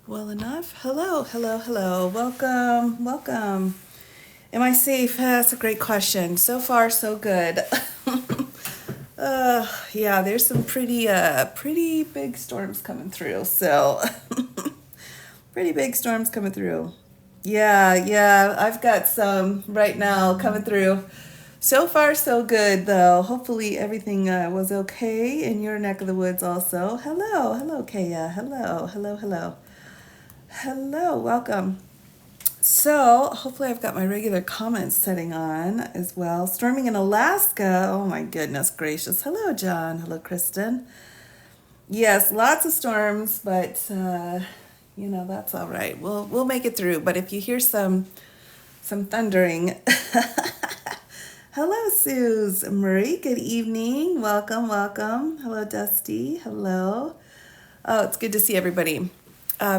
Well enough. Hello, hello, hello. Welcome, welcome. Am I safe? That's a great question. So far, so good. Yeah, there's some pretty big storms coming through. So, pretty big storms coming through. Yeah, I've got some right now coming through. So far, so good, though. Hopefully, everything was okay in your neck of the woods, also. Hello, Kaya. Hello, welcome. So, hopefully, I've got my regular comments setting on as well. Storming in Alaska. Oh my goodness gracious. Hello, John. Hello, Kristen. Yes, lots of storms, but that's all right. We'll make it through. But if you hear some thundering, hello, Suze. Marie. Good evening. Welcome. Hello, Dusty. Hello. Oh, it's good to see everybody.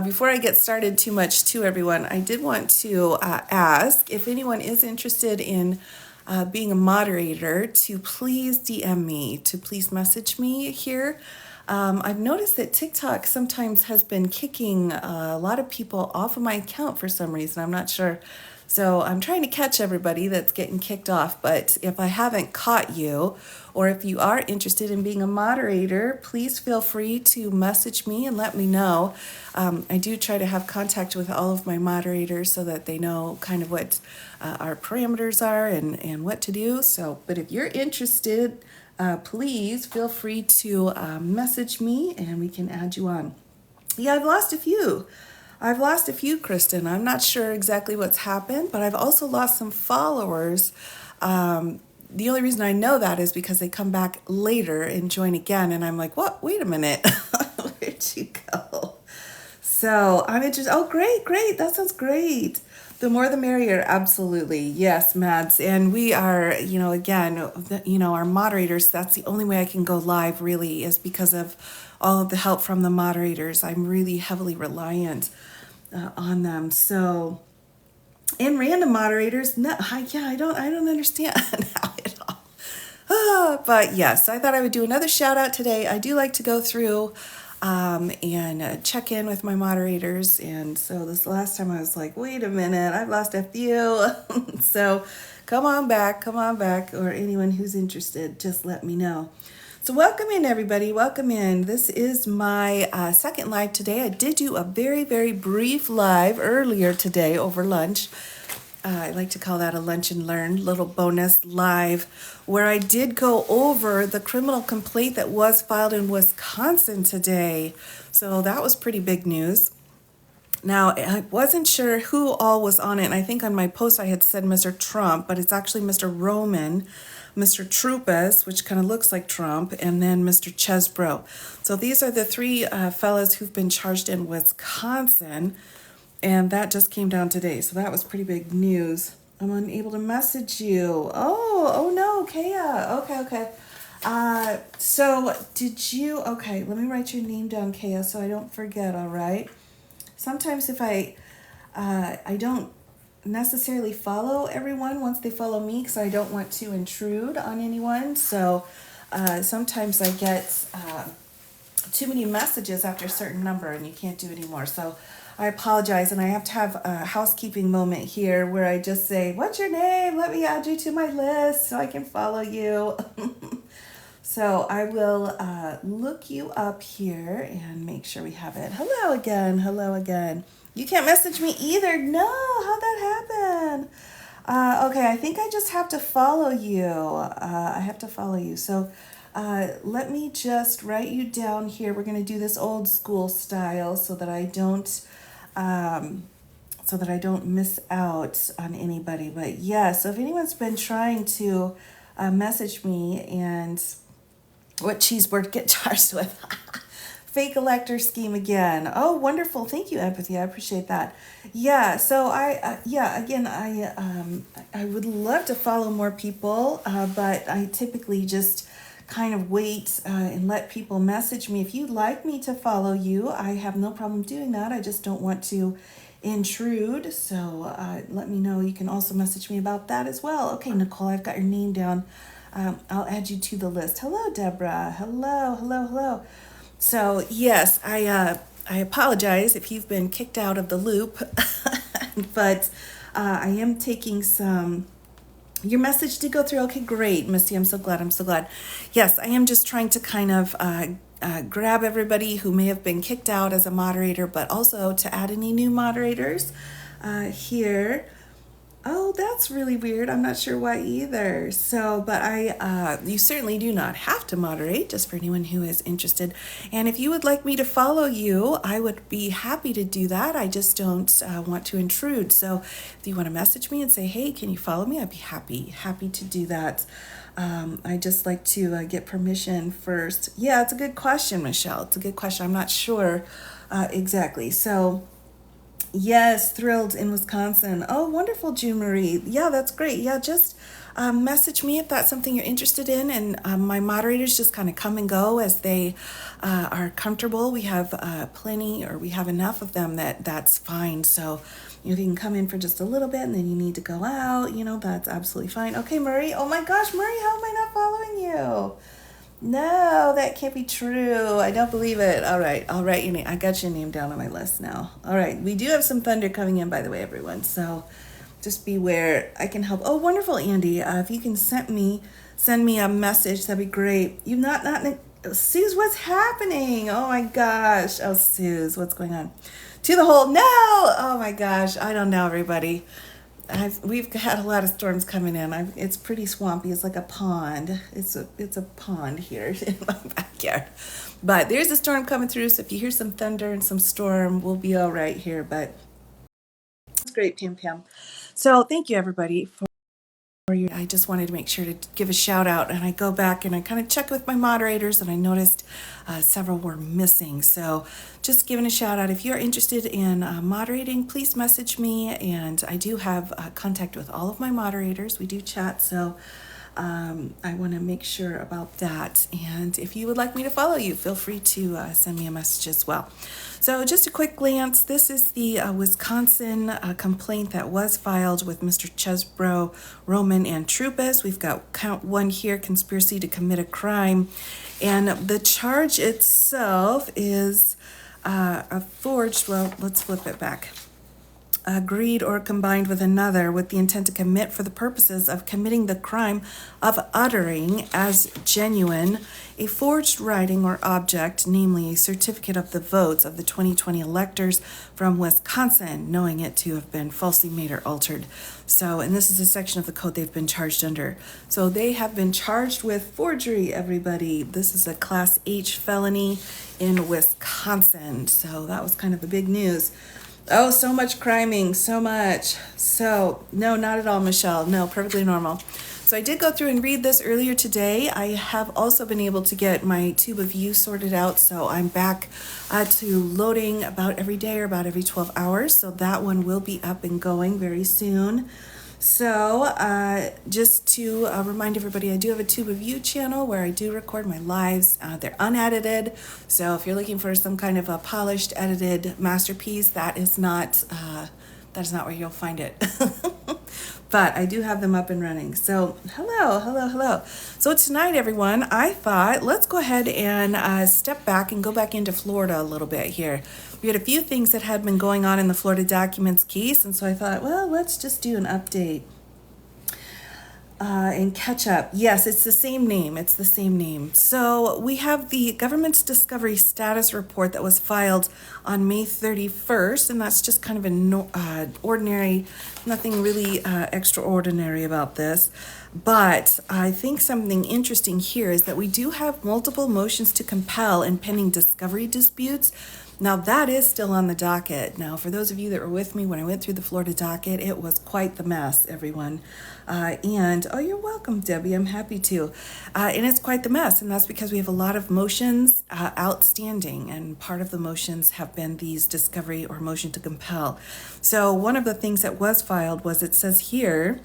Before I get started too much to everyone, I did want to ask if anyone is interested in being a moderator to please DM me, to please message me here. I've noticed that TikTok sometimes has been kicking a lot of people off of my account for some reason. I'm not sure. So I'm trying to catch everybody that's getting kicked off. But if I haven't caught you, or if you are interested in being a moderator, please feel free to message me and let me know. I do try to have contact with all of my moderators so that they know kind of what our parameters are and what to do. So, but if you're interested, please feel free to message me and we can add you on. Yeah, I've lost a few, Kristen. I'm not sure exactly what's happened, but I've also lost some followers. The only reason I know that is because they come back later and join again, and I'm like, what? Wait a minute. Where'd you go? So I'm interested. Oh, great. That sounds great. The more the merrier. Absolutely. Yes, Mads. And we are, again, our moderators, that's the only way I can go live really is because of all of the help from the moderators. I'm really heavily reliant on them. So, and random moderators, no, I don't understand how it all. But yes, I thought I would do another shout out today. I do like to go through and check in with my moderators. And so this last time I was like, wait a minute, I've lost a few. So come on back, or anyone who's interested, just let me know. So welcome in, everybody. Welcome in. This is my second live today. I did do a very, very brief live earlier today over lunch. I like to call that a lunch and learn little bonus live where I did go over the criminal complaint that was filed in Wisconsin today. So that was pretty big news. Now, I wasn't sure who all was on it. And I think on my post I had said Mr. Trump, but it's actually Mr. Roman, Mr. Trupas, which kind of looks like Trump, and then Mr. Chesbro. So these are the three fellas who've been charged in Wisconsin. And that just came down today. So that was pretty big news. I'm unable to message you. Oh no, Kaya. Okay. So did you, okay, let me write your name down, Kaya, so I don't forget, all right? Sometimes if I don't necessarily follow everyone once they follow me because I don't want to intrude on anyone. So sometimes I get too many messages after a certain number and you can't do anymore. So I apologize, and I have to have a housekeeping moment here where I just say, what's your name? Let me add you to my list so I can follow you. So I will look you up here and make sure we have it. Hello again. You can't message me either. No, how'd that happen? Okay, I think I just have to follow you. I have to follow you. So let me just write you down here. We're going to do this old school style so that I don't miss out on anybody. But yeah, so if anyone's been trying to message me and what cheese word get charged with, fake elector scheme again. Oh, wonderful. Thank you, Empathy. I appreciate that. Yeah, so I would love to follow more people, but I typically just kind of wait and let people message me. If you'd like me to follow you, I have no problem doing that. I just don't want to intrude. So let me know. You can also message me about that as well. Okay, Nicole, I've got your name down. I'll add you to the list. Hello, Deborah. Hello. So yes, I apologize if you've been kicked out of the loop, but I am taking some. Your message did go through. Okay, great, Misty. I'm so glad. I'm so glad. Yes, I am just trying to kind of grab everybody who may have been kicked out as a moderator, but also to add any new moderators here. Oh, that's really weird. I'm not sure why either. So, but you certainly do not have to moderate, just for anyone who is interested. And if you would like me to follow you, I would be happy to do that. I just don't want to intrude. So if you want to message me and say, hey, can you follow me? I'd be happy to do that. I just like to get permission first. Yeah, it's a good question, Michelle. It's a good question. I'm not sure exactly. So, yes, thrilled in Wisconsin. Oh, wonderful, June Marie. Yeah, that's great. Yeah, just message me if that's something you're interested in. And my moderators just kind of come and go as they are comfortable. We have plenty, or we have enough of them that's fine. So you can come in for just a little bit and then you need to go out. That's absolutely fine. Okay, Murray. Oh my gosh, Murray, how am I not following you? No, that can't be true. I don't believe it. All right, I'll write your name. I got your name down on my list now. All right, we do have some thunder coming in, by the way, everyone. So just beware. I can help. Oh, wonderful, Andy. If you can send me a message, that'd be great. You not Suze, what's happening? Oh my gosh. Oh, Suze, what's going on? To the hole. No. Oh my gosh. I don't know, everybody. We've had a lot of storms coming in. It's pretty swampy. It's like a pond. It's a pond here in my backyard. But there's a storm coming through, so if you hear some thunder and some storm, we'll be all right here. But that's great, Pam. So thank you, everybody, for your. I just wanted to make sure to give a shout out, and I go back and I kind of check with my moderators, and I noticed several were missing. So just giving a shout out. If you're interested in moderating, please message me, and I do have contact with all of my moderators. We do chat, so I want to make sure about that. And if you would like me to follow you, feel free to send me a message as well. So just a quick glance, this is the Wisconsin complaint that was filed with Mr. Chesbro, Roman, and Trupis. We've got count 1 here, conspiracy to commit a crime. And the charge itself is a forged, well, let's flip it back. Agreed or combined with another with the intent to commit for the purposes of committing the crime of uttering as genuine a forged writing or object, namely a certificate of the votes of the 2020 electors from Wisconsin, knowing it to have been falsely made or altered. So, and this is a section of the code they've been charged under. So they have been charged with forgery, everybody. This is a Class H felony in Wisconsin. So that was kind of the big news. Oh, so much criming, so much. So, no, not at all, Michelle. No, perfectly normal. So I did go through and read this earlier today. I have also been able to get my tube of view sorted out. So I'm back to loading about every day or about every 12 hours. So that one will be up and going very soon. So just to remind everybody, I do have a Tube of You channel where I do record my lives. They're unedited. So if you're looking for some kind of a polished, edited masterpiece, that is not where you'll find it. But I do have them up and running. So hello. So tonight, everyone, I thought let's go ahead and step back and go back into Florida a little bit here. We had a few things that had been going on in the Florida documents case, and so I thought, well, let's just do an update and catch up. Yes, it's the same name. So we have the government's discovery status report that was filed on May 31st, and that's just kind of an ordinary, nothing really extraordinary about this. But I think something interesting here is that we do have multiple motions to compel and pending discovery disputes. Now, that is still on the docket. Now, for those of you that were with me when I went through the Florida docket, it was quite the mess, everyone. Oh, you're welcome, Debbie. I'm happy to. And it's quite the mess, and that's because we have a lot of motions outstanding, and part of the motions have been these discovery or motion to compel. So one of the things that was filed was, it says here,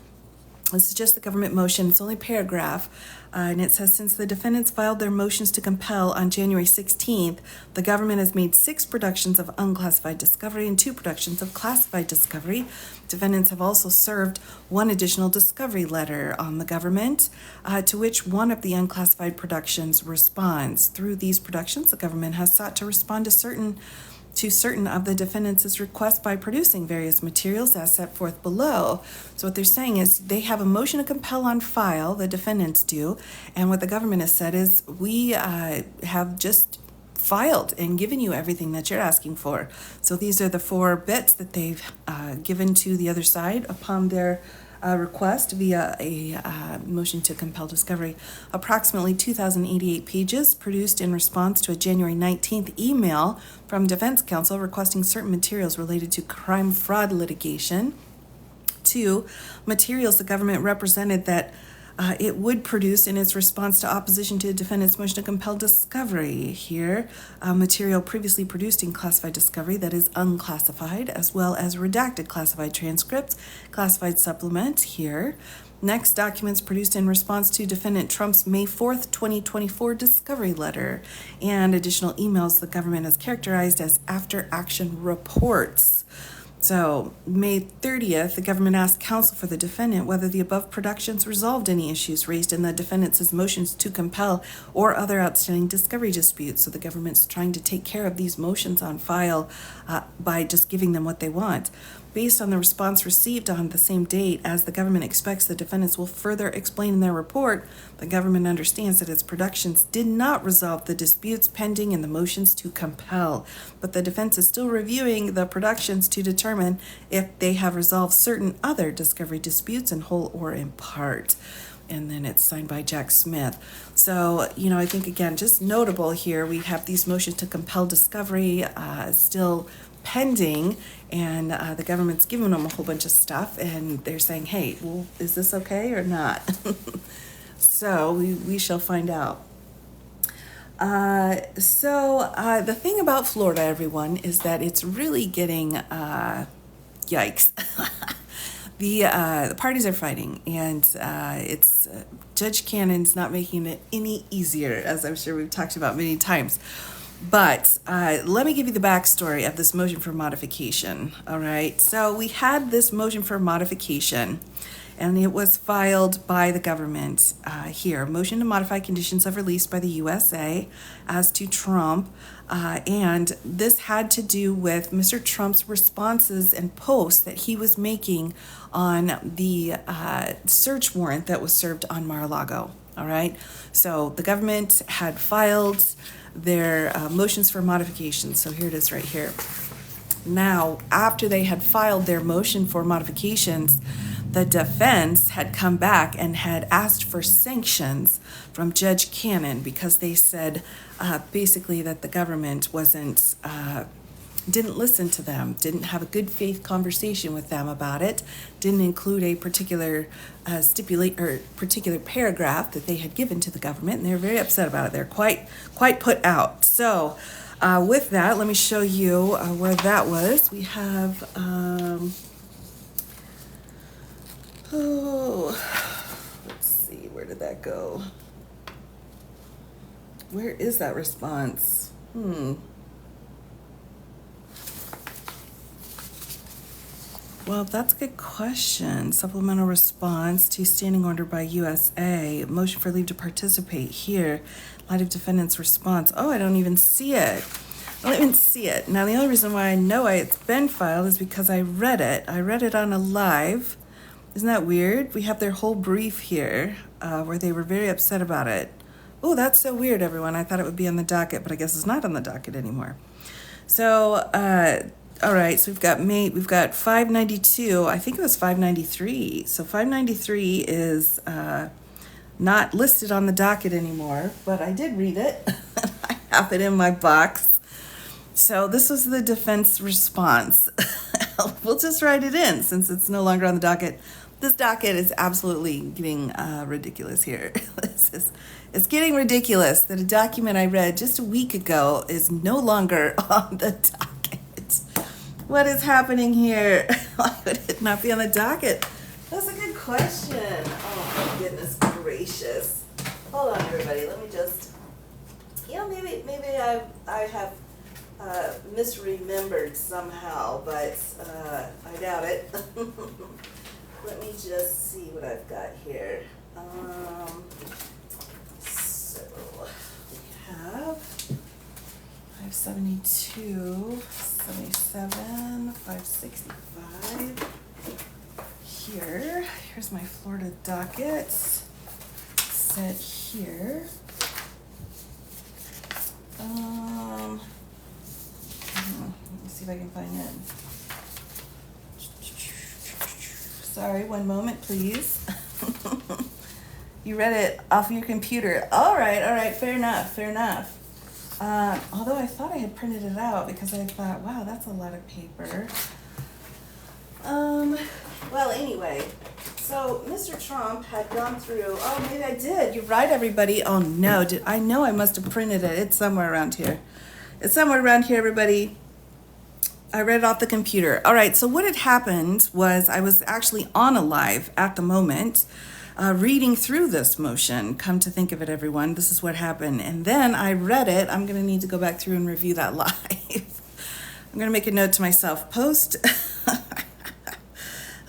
this is just the government motion. It's only a paragraph. And it says, since the defendants filed their motions to compel on January 16th, the government has made 6 productions of unclassified discovery and 2 productions of classified discovery. Defendants have also served 1 additional discovery letter on the government, to which one of the unclassified productions responds. Through these productions, the government has sought to respond to certain to certain of the defendants' requests by producing various materials as set forth below. So what they're saying is they have a motion to compel on file, the defendants do, and what the government has said is we have just filed and given you everything that you're asking for. So these are the 4 bits that they've given to the other side upon their request via a motion to compel discovery. Approximately 2,088 pages produced in response to a January 19th email from defense counsel requesting certain materials related to crime fraud litigation. 2, materials the government represented that it would produce in its response to opposition to the defendant's motion to compel discovery. Here, material previously produced in classified discovery that is unclassified, as well as redacted classified transcripts, classified supplement here. Next, documents produced in response to defendant Trump's May 4th, 2024 discovery letter, and additional emails the government has characterized as after-action reports. So, May 30th, the government asked counsel for the defendant whether the above productions resolved any issues raised in the defendant's motions to compel or other outstanding discovery disputes. So the government's trying to take care of these motions on file by just giving them what they want. Based on the response received on the same date, as the government expects the defendants will further explain in their report, the government understands that its productions did not resolve the disputes pending in the motions to compel, but the defense is still reviewing the productions to determine if they have resolved certain other discovery disputes in whole or in part. And then it's signed by Jack Smith. So, I think, again, just notable here, we have these motions to compel discovery still pending, and the government's giving them a whole bunch of stuff, and they're saying, hey, well, is this okay or not? So we shall find out. The thing about Florida, everyone, is that it's really getting, yikes. The parties are fighting, and it's Judge Cannon's not making it any easier, as I'm sure we've talked about many times. But let me give you the backstory of this motion for modification, all right? So we had this motion for modification, and it was filed by the government here. Motion to modify conditions of release by the USA as to Trump. And this had to do with Mr. Trump's responses and posts that he was making on the search warrant that was served on Mar-a-Lago, all right? So the government had filed their motions for modification. So here it is right here. Now, after they had filed their motion for modifications, the defense had come back and had asked for sanctions from Judge Cannon because they said basically that the government didn't listen to them, didn't have a good faith conversation with them about it, didn't include a particular particular paragraph that they had given to the government, and they were very upset about it. They're quite put out. So with that, let me show you where that was. We have let's see, where did that go? Where is that response? Well, that's a good question. Supplemental response to standing order by USA. Motion for leave to participate here. Light of defendant's response. Oh, I don't even see it. I don't even see it. Now, the only reason why I know it's been filed is because I read it. I read it on a live. Isn't that weird? We have their whole brief here where they were very upset about it. Oh, that's so weird, everyone. I thought it would be on the docket, but I guess it's not on the docket anymore. So, all right, so we've got 592. I think it was 593. So 593 is not listed on the docket anymore, but I did read it. I have it in my box. So this was the defense response. We'll just write it in since it's no longer on the docket. This docket is absolutely getting ridiculous here. It's getting ridiculous that a document I read just a week ago is no longer on the docket. What is happening here? Why would it not be on the docket? That's a good question. Oh, my goodness gracious. Hold on, everybody. Let me just, maybe I have misremembered somehow, but I doubt it. Let me just see what I've got here. So we have, 572, 77, 565. Here's my Florida docket. Set here. Let me see if I can find it. Sorry, one moment, please. You read it off your computer. All right, fair enough. Although I thought I had printed it out because I thought, wow, that's a lot of paper. Well, anyway, so Mr. Trump had gone through, oh, maybe I did. You're right, everybody. Oh, no, I know I must have printed it. It's somewhere around here. Everybody. I read it off the computer. All right, so what had happened was I was actually on a live at the moment, reading through this motion. Come to think of it, everyone, this is what happened. And then I read it. I'm going to need to go back through and review that live. I'm going to make a note to myself, post.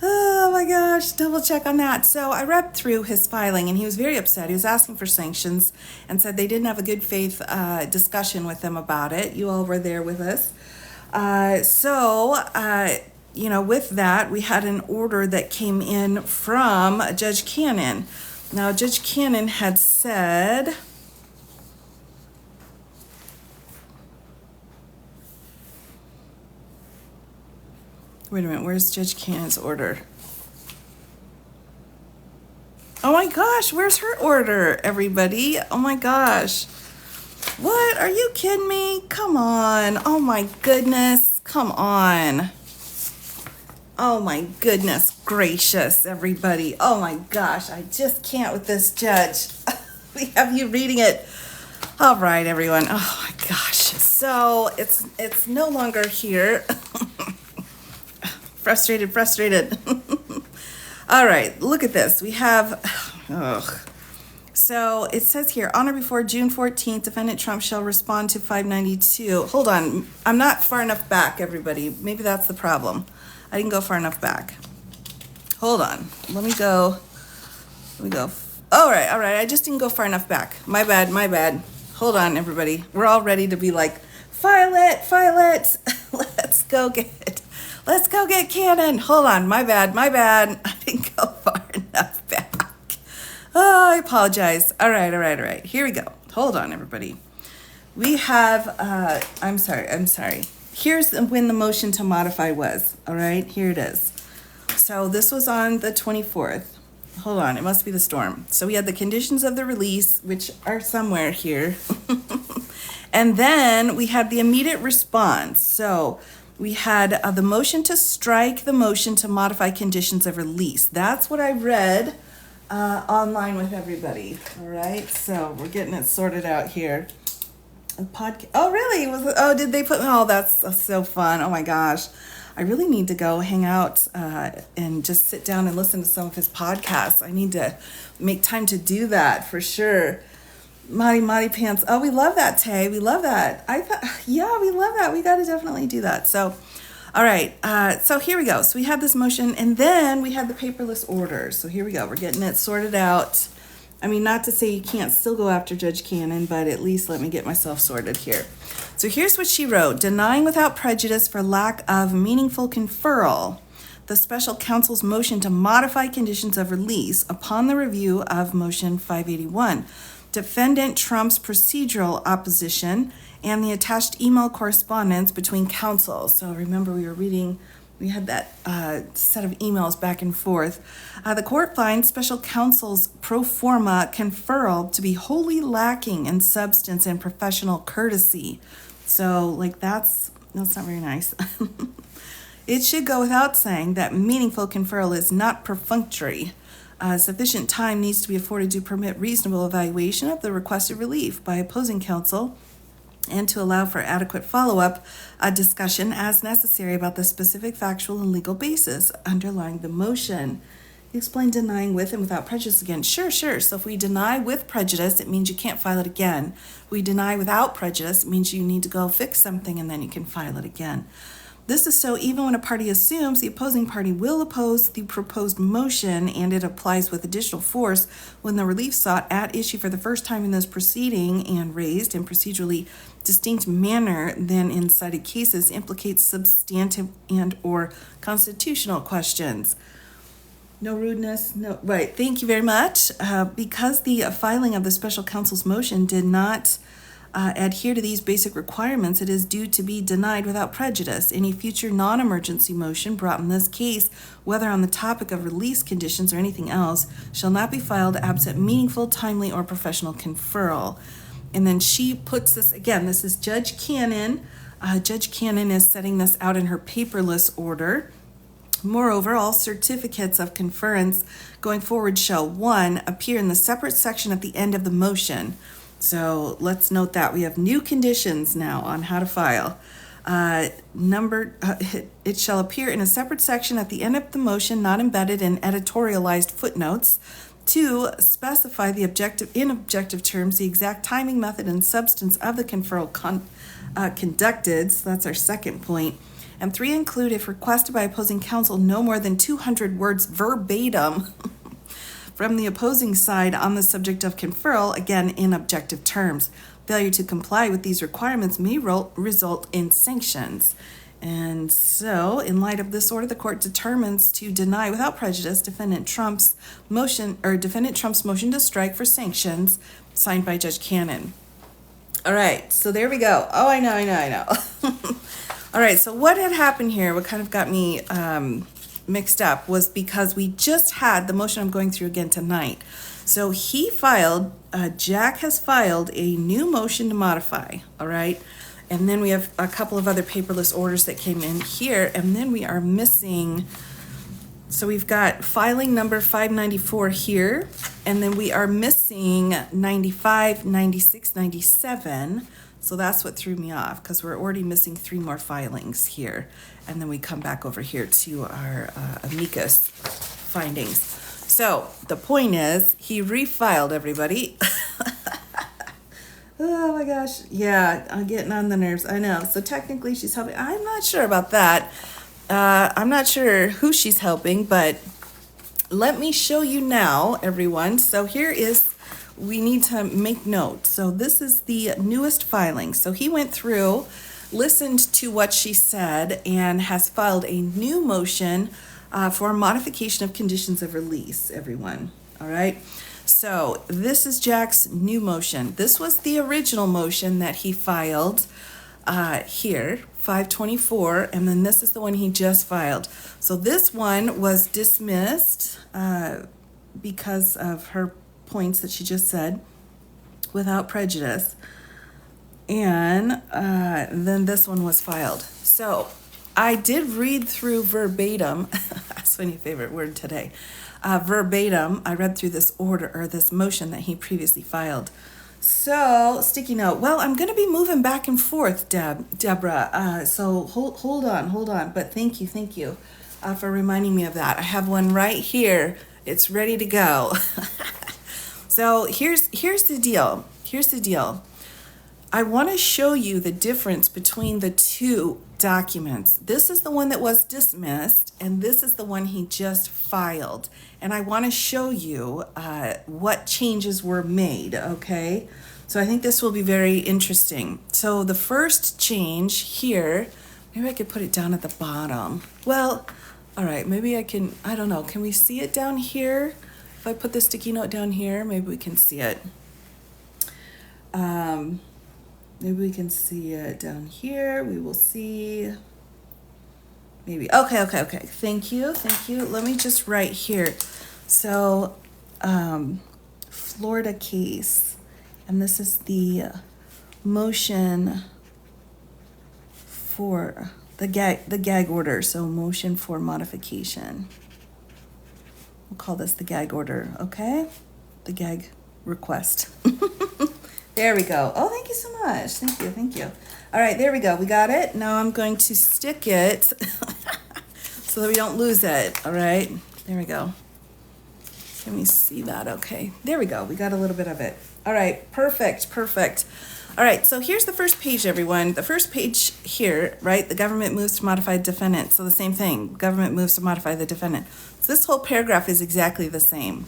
Oh my gosh, double check on that. So I read through his filing and he was very upset. He was asking for sanctions and said they didn't have a good faith discussion with him about it. You all were there with us. With that, we had an order that came in from Judge Cannon. Now, Judge Cannon had said, wait a minute, where's Judge Cannon's order? Oh my gosh, where's her order, everybody? Oh my gosh. What? Are you kidding me? Come on. Oh my goodness. Come on. Oh my goodness gracious, everybody. Oh my gosh, I just can't with this judge. We have you reading it. All right, everyone. Oh my gosh. So it's no longer here. Frustrated. All right, look at this. We have, So it says here, on or before June 14th, Defendant Trump shall respond to 592. Hold on, I'm not far enough back, everybody. Maybe that's the problem. I didn't go far enough back. Hold on, let me go. All right, I just didn't go far enough back. My bad. Hold on, everybody. We're all ready to be like, file it. Let's go get Cannon. Hold on, my bad. I didn't go far enough back. Oh, I apologize. All right. Here we go. Hold on, everybody. We have, I'm sorry. Here's when the motion to modify was. All right, here it is. So this was on the 24th. Hold on, it must be the storm. So we had the conditions of the release, which are somewhere here. And then we had the immediate response. So we had the motion to strike the motion to modify conditions of release. That's what I read online with everybody. All right, so we're getting it sorted out here. Oh, really? Did they put? Oh, that's so fun. Oh my gosh. I really need to go hang out and just sit down and listen to some of his podcasts. I need to make time to do that for sure. Mighty Pants. Oh, we love that, Tay. We love that. We love that. We got to definitely do that. So, all right. So here we go. So we had this motion and then we had the paperless order. So here we go. We're getting it sorted out. I mean, not to say you can't still go after Judge Cannon, but at least let me get myself sorted here. So here's what she wrote. Denying without prejudice for lack of meaningful conferral the special counsel's motion to modify conditions of release upon the review of motion 581. Defendant Trump's procedural opposition and the attached email correspondence between counsel. So remember we had that set of emails back and forth. The court finds special counsel's pro forma conferral to be wholly lacking in substance and professional courtesy. So that's not very nice. It should go without saying that meaningful conferral is not perfunctory. Sufficient time needs to be afforded to permit reasonable evaluation of the requested relief by opposing counsel and to allow for adequate follow-up discussion as necessary about the specific factual and legal basis underlying the motion. You explain denying with and without prejudice again. Sure. So if we deny with prejudice, it means you can't file it again. We deny without prejudice, it means you need to go fix something and then you can file it again. This is so even when a party assumes the opposing party will oppose the proposed motion, and it applies with additional force when the relief sought at issue for the first time in this proceeding and raised in procedurally distinct manner than in cited cases implicates substantive and or constitutional questions. No rudeness, no, right, thank you very much. Because the filing of the special counsel's motion did not adhere to these basic requirements, it is due to be denied without prejudice. Any future non-emergency motion brought in this case, whether on the topic of release conditions or anything else, shall not be filed absent meaningful, timely, or professional conferral. And then she puts this, again, this is Judge Cannon. Judge Cannon is setting this out in her paperless order. Moreover, all certificates of conference going forward shall, 1, appear in the separate section at the end of the motion. So let's note that we have new conditions now on how to file. It shall appear in a separate section at the end of the motion, not embedded in editorialized footnotes. 2, specify in objective terms the exact timing, method, and substance of the conferral conducted. So that's our second point. And 3, include, if requested by opposing counsel, no more than 200 words verbatim from the opposing side on the subject of conferral, again, in objective terms. Failure to comply with these requirements may result in sanctions. And so, in light of this order, the court determines to deny without prejudice defendant Trump's motion to strike for sanctions, signed by Judge Cannon. All right, so there we go. Oh, I know. All right, so what had happened here, what kind of got me mixed up, was because we just had the motion I'm going through again tonight. So Jack has filed a new motion to modify, all right? And then we have a couple of other paperless orders that came in here, and then we are missing, so we've got filing number 594 here, and then we are missing 95, 96, 97. So that's what threw me off, because we're already missing 3 more filings here. And then we come back over here to our amicus findings. So the point is, he refiled, everybody. Oh my gosh. Yeah, I'm getting on the nerves. I know. So technically she's helping. I'm not sure about that. I'm not sure who she's helping, but let me show you now, everyone. So here is, we need to make note. So this is the newest filing. So he went through, listened to what she said, and has filed a new motion for modification of conditions of release, everyone. All right. So this is Jack's new motion. This was the original motion that he filed here, 524, and then this is the one he just filed. So this one was dismissed because of her points that she just said, without prejudice. And then this one was filed. So I did read through verbatim. That's my favorite word today. Verbatim, I read through this order, or this motion that he previously filed. So, sticky note. Well, I'm going to be moving back and forth, Deborah. So hold on. But thank you for reminding me of that. I have one right here. It's ready to go. So here's the deal. I want to show you the difference between the two documents. This is the one that was dismissed, and this is the one he just filed. And I want to show you what changes were made, okay? So I think this will be very interesting. So the first change here, maybe I could put it down at the bottom. Well, all right, maybe I can, I don't know, can we see it down here? If I put the sticky note down here, maybe we can see it. Maybe we can see it down here. We will see. Maybe. Okay. Thank you. Let me just write here. So, Florida case. And this is the motion for the gag order. So, motion for modification. We'll call this the gag order, okay? The gag request. There we go. Oh, thank you so much. Thank you. All right, there we go. We got it. Now I'm going to stick it so that we don't lose it. All right, there we go. Can we see that? Okay, there we go. We got a little bit of it. All right, perfect. All right, so here's the first page, everyone. The first page here, right? The government moves to modify defendant. So the same thing, government moves to modify the defendant. So this whole paragraph is exactly the same.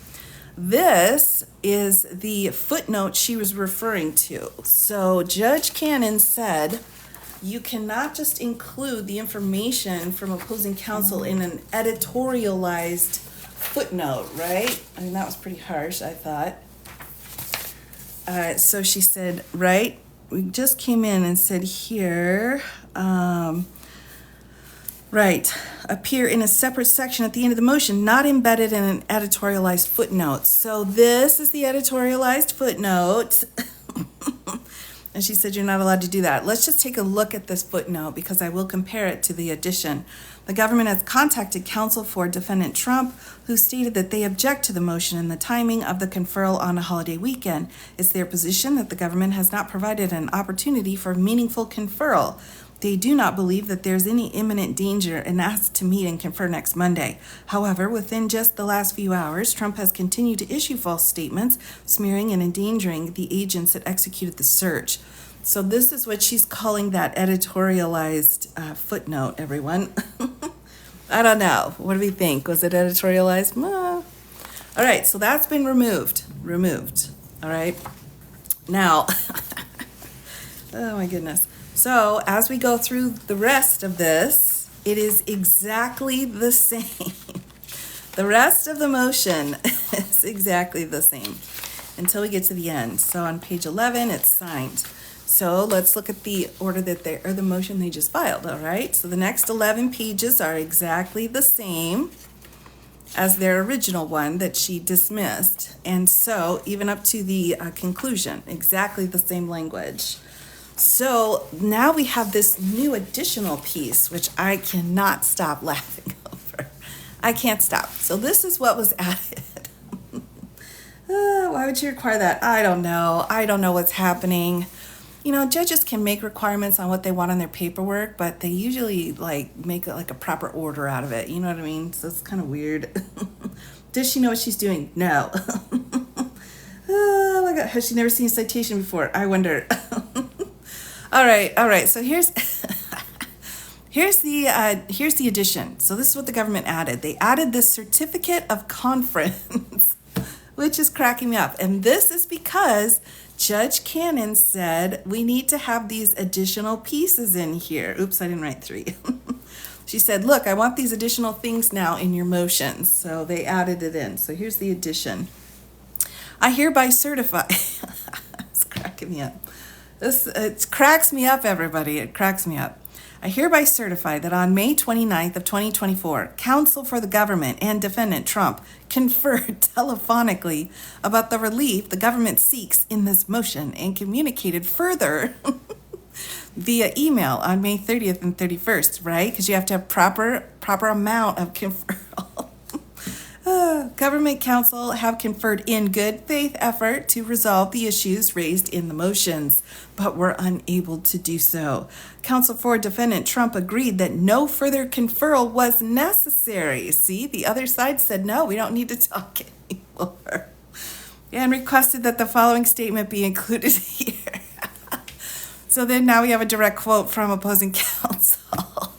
This is the footnote she was referring to. So Judge Cannon said, you cannot just include the information from opposing counsel in an editorialized footnote, right? I mean, that was pretty harsh, I thought. So she said, right, we just came in and said here, right, appear in a separate section at the end of the motion, not embedded in an editorialized footnote. So this is the editorialized footnote. And she said, you're not allowed to do that. Let's just take a look at this footnote because I will compare it to the addition. The government has contacted counsel for defendant Trump, who stated that they object to the motion and the timing of the conferral on a holiday weekend. It's their position that the government has not provided an opportunity for meaningful conferral. They do not believe that there's any imminent danger and asked to meet and confer next Monday. However, within just the last few hours, Trump has continued to issue false statements, smearing and endangering the agents that executed the search. So this is what she's calling that editorialized footnote, everyone. I don't know. What do we think? Was it editorialized? All right, so that's been removed. All right. Now, oh my goodness. So as we go through the rest of this, it is exactly the same. The rest of the motion is exactly the same until we get to the end. So on page 11, it's signed. So let's look at the order that the motion they just filed, all right? So the next 11 pages are exactly the same as their original one that she dismissed. And so even up to the conclusion, exactly the same language. So now we have this new additional piece, which I cannot stop laughing over. I can't stop. So this is what was added. Why would you require that? I don't know. I don't know what's happening. You know, judges can make requirements on what they want on their paperwork, but they usually make it like a proper order out of it. You know what I mean? So it's kind of weird. Does she know what she's doing? No. Oh my God. Has she never seen a citation before? I wonder. All right. So here's the addition. So this is what the government added. They added this certificate of conference, which is cracking me up. And this is because Judge Cannon said we need to have these additional pieces in here. Oops, I didn't write 3. She said, look, I want these additional things now in your motions. So they added it in. So here's the addition. I hereby certify. It's cracking me up. It cracks me up, everybody. It cracks me up. I hereby certify that on May 29th of 2024, counsel for the government and defendant Trump conferred telephonically about the relief the government seeks in this motion and communicated further via email on May 30th and 31st, right? Because you have to have proper amount of conferral. Government counsel have conferred in good faith effort to resolve the issues raised in the motions, but were unable to do so. Counsel for defendant Trump agreed that no further conferral was necessary. See, the other side said, no, we don't need to talk anymore. And requested that the following statement be included here. So then now we have a direct quote from opposing counsel.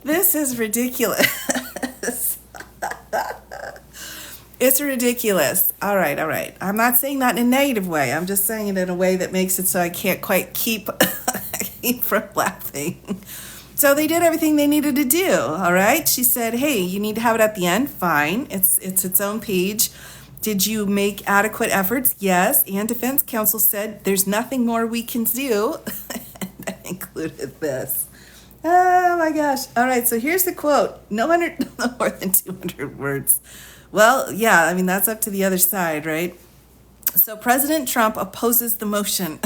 This is ridiculous. It's ridiculous. All right. I'm not saying that in a negative way. I'm just saying it in a way that makes it so I can't quite keep from laughing. So they did everything they needed to do. All right. She said, hey, you need to have it at the end. Fine. It's its own page. Did you make adequate efforts? Yes. And defense counsel said there's nothing more we can do. And that included this. Oh my gosh. All right. So here's the quote. No more than 200 words. Well, yeah, I mean, that's up to the other side, right? So President Trump opposes the motion.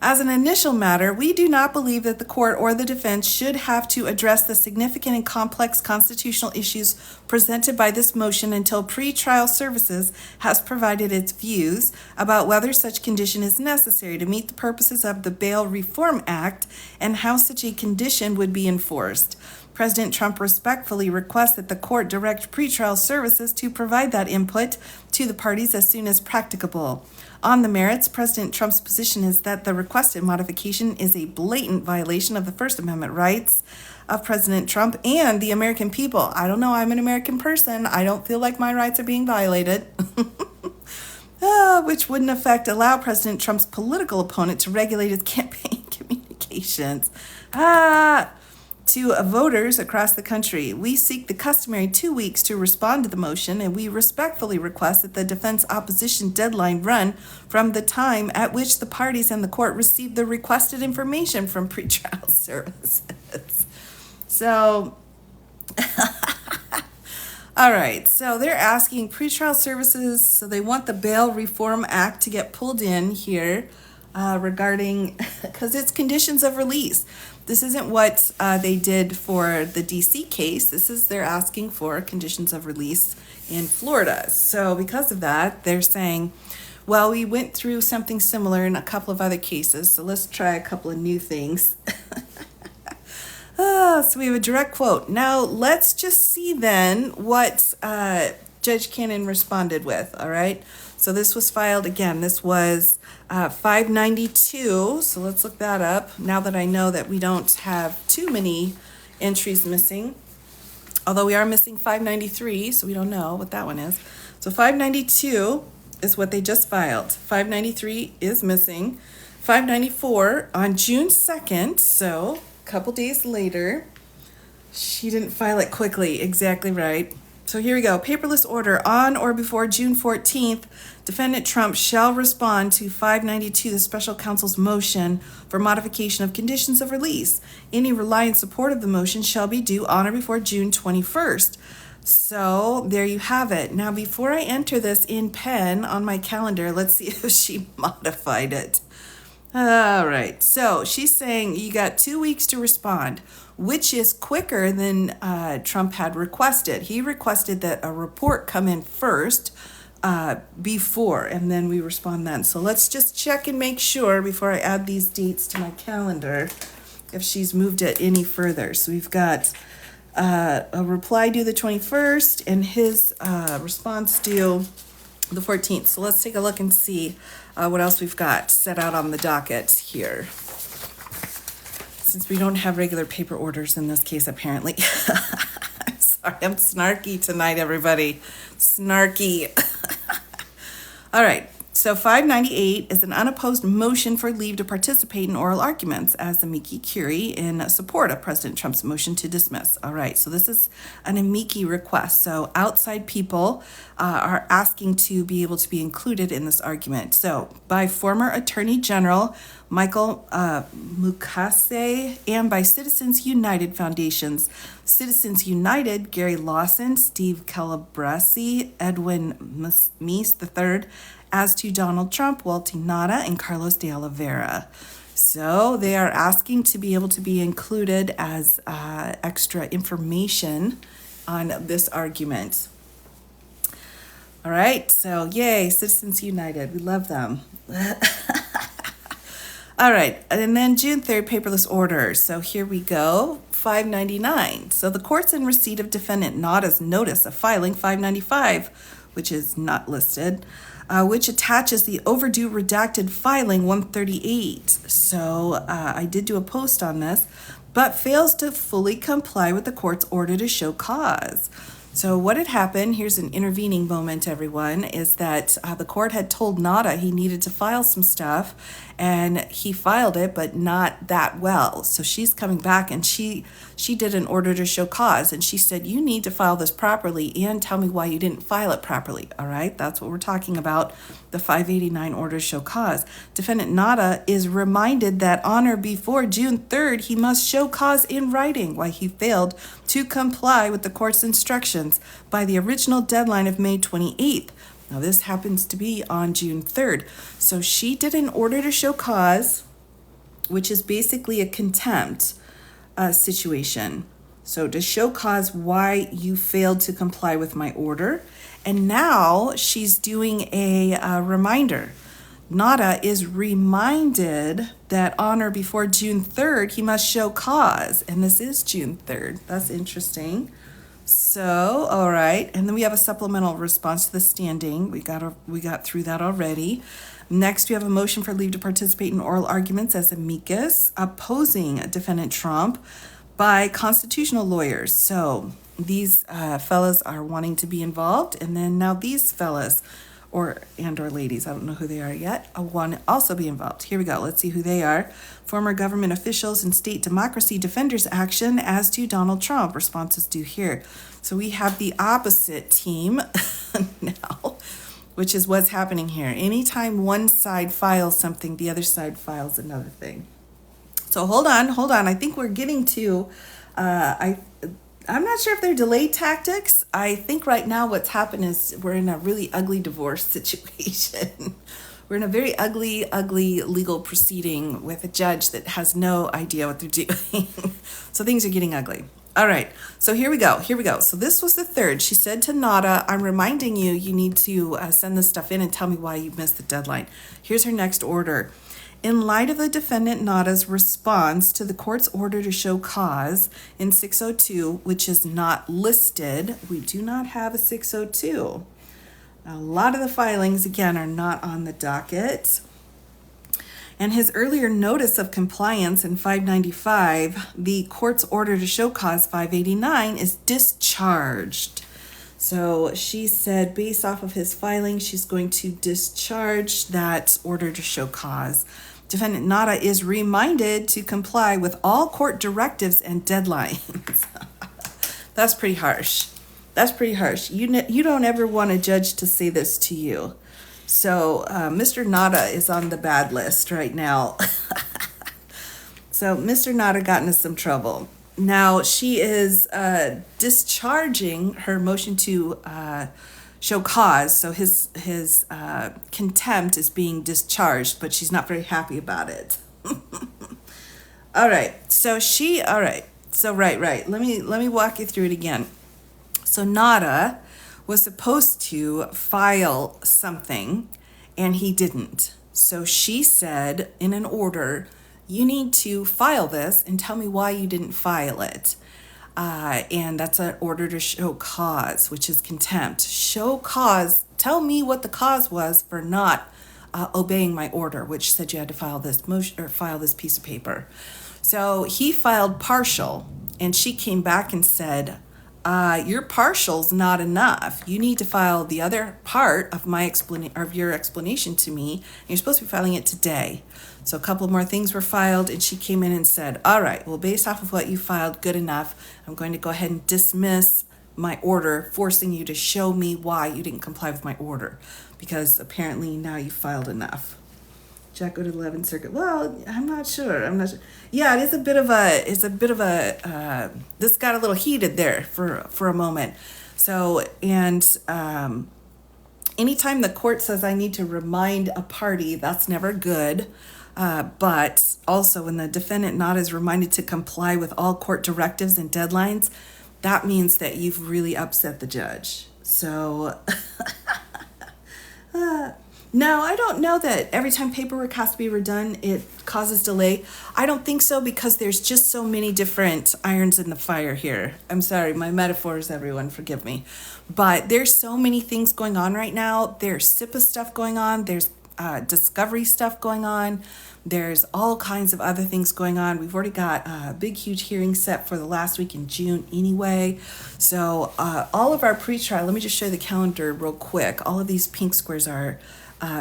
As an initial matter, we do not believe that the court or the defense should have to address the significant and complex constitutional issues presented by this motion until pretrial services has provided its views about whether such condition is necessary to meet the purposes of the Bail Reform Act and how such a condition would be enforced. President Trump respectfully requests that the court direct pretrial services to provide that input to the parties as soon as practicable. On the merits, President Trump's position is that the requested modification is a blatant violation of the First Amendment rights of President Trump and the American people. I don't know, I'm an American person. I don't feel like my rights are being violated. Which would in effect allow President Trump's political opponent to regulate his campaign communications to voters across the country. We seek the customary 2 weeks to respond to the motion, and we respectfully request that the defense opposition deadline run from the time at which the parties and the court receive the requested information from pretrial services. So, all right, so they're asking pretrial services, so they want the Bail Reform Act to get pulled in here regarding, because it's conditions of release. This isn't what they did for the DC case. They're asking for conditions of release in Florida. So because of that, they're saying, well, we went through something similar in a couple of other cases, so let's try a couple of new things. So we have a direct quote. Now, let's just see then what Judge Cannon responded with, all right? So this was filed, again, this was 592, so let's look that up now that I know that we don't have too many entries missing, although we are missing 593, so we don't know what that one is. So 592 is what they just filed. 593 is missing. 594 on June 2nd, so a couple days later. She didn't file it quickly, exactly right. So here we go. Paperless order on or before June 14th, Defendant Trump shall respond to 592, the special counsel's motion for modification of conditions of release. Any reliant support of the motion shall be due on or before June 21st. So there you have it. Now, before I enter this in pen on my calendar, let's see if she modified it. All right. So she's saying you got 2 weeks to respond, which is quicker than Trump had requested. He requested that a report come in first before, and then we respond then. So let's just check and make sure before I add these dates to my calendar if she's moved it any further. So we've got a reply due the 21st and his response due the 14th. So let's take a look and see what else we've got set out on the docket here. Since we don't have regular paper orders in this case, apparently. I'm sorry, I'm snarky tonight, everybody. Snarky. All right. So 598 is an unopposed motion for leave to participate in oral arguments as amici curiae in support of President Trump's motion to dismiss. All right, so this is an amici request. So outside people are asking to be able to be included in this argument. So by former Attorney General Michael Mukasey and by Citizens United Foundations. Citizens United, Gary Lawson, Steve Calabresi, Edwin Meese III, as to Donald Trump, Walter Nada, and Carlos de Oliveira. So they are asking to be able to be included as extra information on this argument. All right, so yay, Citizens United, we love them. All right, and then June 3rd, paperless orders. So here we go, 599. So the court's in receipt of defendant Nada's notice of filing 595, which is not listed, which attaches the overdue redacted filing 138. So I did do a post on this, but fails to fully comply with the court's order to show cause. So what had happened, here's an intervening moment, everyone, is that the court had told Nada he needed to file some stuff, and he filed it, but not that well. So she's coming back, and she did an order to show cause, and she said, you need to file this properly and tell me why you didn't file it properly. All right, that's what we're talking about, the 589 order to show cause. Defendant Nada is reminded that on or before June 3rd, he must show cause in writing why he failed to comply with the court's instructions by the original deadline of May 28th. Now, this happens to be on June 3rd. So she did an order to show cause, which is basically a contempt situation. So to show cause why you failed to comply with my order. And now she's doing a reminder. Nada is reminded that on or before June 3rd, he must show cause. And this is June 3rd. That's interesting. So, all right. And then we have a supplemental response to the standing. We got through that already. Next, we have a motion for leave to participate in oral arguments as amicus opposing defendant Trump by constitutional lawyers. So these fellas are wanting to be involved, and then now these fellas or ladies, I don't know who they are yet, want to also be involved. Here we go. Let's see who they are. Former government officials and state democracy defenders action as to Donald Trump. Responses due here. So we have the opposite team now, which is what's happening here. Anytime one side files something, the other side files another thing. So hold on. I think we're getting to, I'm not sure if they're delay tactics. I think right now what's happened is we're in a really ugly divorce situation. We're in a very ugly legal proceeding with a judge that has no idea what they're doing. So things are getting ugly. All right, so here we go. So this was the third. She said to Nada, I'm reminding you, you need to send this stuff in and tell me why you missed the deadline. Here's her next order. In light of the defendant Nada's response to the court's order to show cause in 602, which is not listed, we do not have a 602. A lot of the filings, again, are not on the docket. And his earlier notice of compliance in 595, the court's order to show cause 589 is discharged. So she said, based off of his filing, she's going to discharge that order to show cause. Defendant Nada is reminded to comply with all court directives and deadlines. That's pretty harsh. You don't ever want a judge to say this to you. So Mr. Nada is on the bad list right now. So Mr. Nada got into some trouble. Now she is discharging her motion to show cause. So his contempt is being discharged, but she's not very happy about it. All right. So right. Let me walk you through it again. So Nada was supposed to file something and he didn't. So she said in an order, you need to file this and tell me why you didn't file it. And that's an order to show cause, which is contempt. Show cause. Tell me what the cause was for not obeying my order, which said you had to file this motion or file this piece of paper. So he filed partial, and she came back and said, your partial's not enough. You need to file the other part of your explanation to me. And you're supposed to be filing it today. So a couple more things were filed, and she came in and said, all right, well, based off of what you filed, good enough. I'm going to go ahead and dismiss my order, forcing you to show me why you didn't comply with my order, because apparently now you filed enough. Jack, go to the 11th Circuit. Well, I'm not sure. Yeah, it's a bit of a, this got a little heated there for a moment. So, and anytime the court says I need to remind a party, that's never good. But also when the defendant not is reminded to comply with all court directives and deadlines, that means that you've really upset the judge. So, no, I don't know that every time paperwork has to be redone, it causes delay. I don't think so, because there's just so many different irons in the fire here. I'm sorry, my metaphors, everyone, forgive me. But there's so many things going on right now. There's SIPA stuff going on. There's discovery stuff going on. There's all kinds of other things going on. We've already got a big, huge hearing set for the last week in June anyway. So all of our pretrial, let me just show you the calendar real quick. All of these pink squares are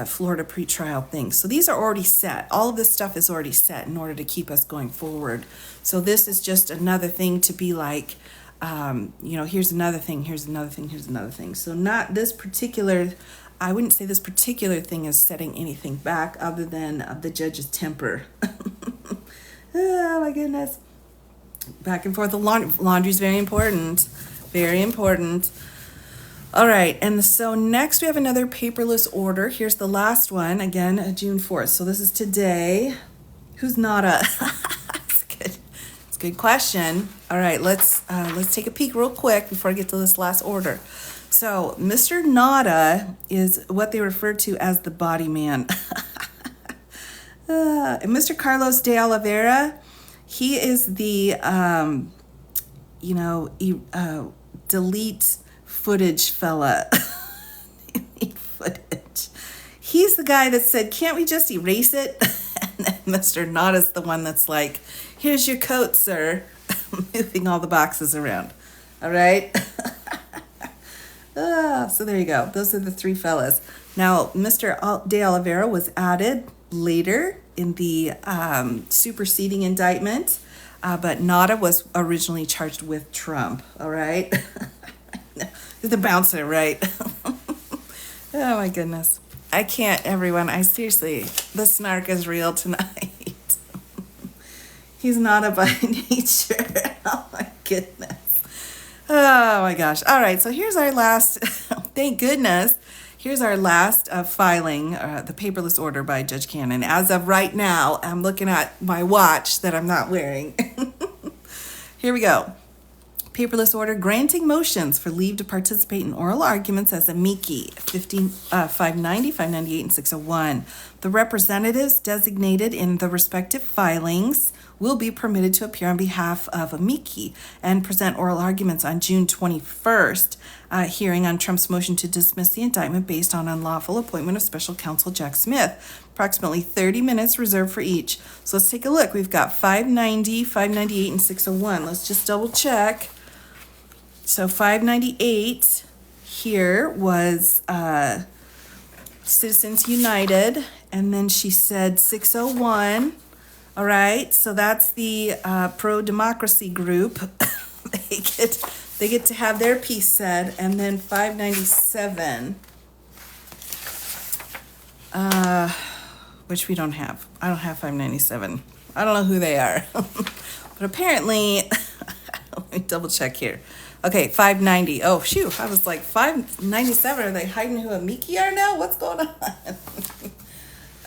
Florida pretrial things. So these are already set. All of this stuff is already set in order to keep us going forward. So this is just another thing to be like, here's another thing, here's another thing, here's another thing. So not this particular, I wouldn't say this particular thing is setting anything back other than the judge's temper. Oh my goodness. Back and forth. The laundry is very important. Very important. All right, and so next we have another paperless order. Here's the last one, again, June 4th. So this is today. Who's Nada? It's good. It's a good question. All right, let's take a peek real quick before I get to this last order. So Mr. Nada is what they refer to as the body man. And Mr. Carlos de Oliveira, he is the, delete footage fella. Delete footage. he's the guy that said, can't we just erase it? And then Mr. Nada's the one that's like, here's your coat, sir. Moving all the boxes around. All right? So there you go. Those are the three fellas. Now, Mr. De Oliveira was added later in the superseding indictment, but Nada was originally charged with Trump. All right? The bouncer, right? Oh, my goodness. I can't, everyone. I seriously, the snark is real tonight. He's Nada by nature. Oh, my goodness. Oh my gosh. All right. So here's our last, thank goodness, here's our last filing, the paperless order by Judge Cannon. As of right now, I'm looking at my watch that I'm not wearing. Here we go. Paperless order granting motions for leave to participate in oral arguments as amici, 590, 598, and 601. The representatives designated in the respective filings will be permitted to appear on behalf of amici and present oral arguments on June 21st, hearing on Trump's motion to dismiss the indictment based on unlawful appointment of special counsel Jack Smith. Approximately 30 minutes reserved for each. So let's take a look. We've got 590, 598, and 601. Let's just double check. So 598 here was Citizens United, and then she said 601. All right, so that's the pro-democracy group. they get to have their piece said, and then 597, which we don't have. I don't have 597. I don't know who they are, but apparently, let me double check here. Okay, 590. Oh, phew. I was like, 597. Are they hiding who amici are now? What's going on?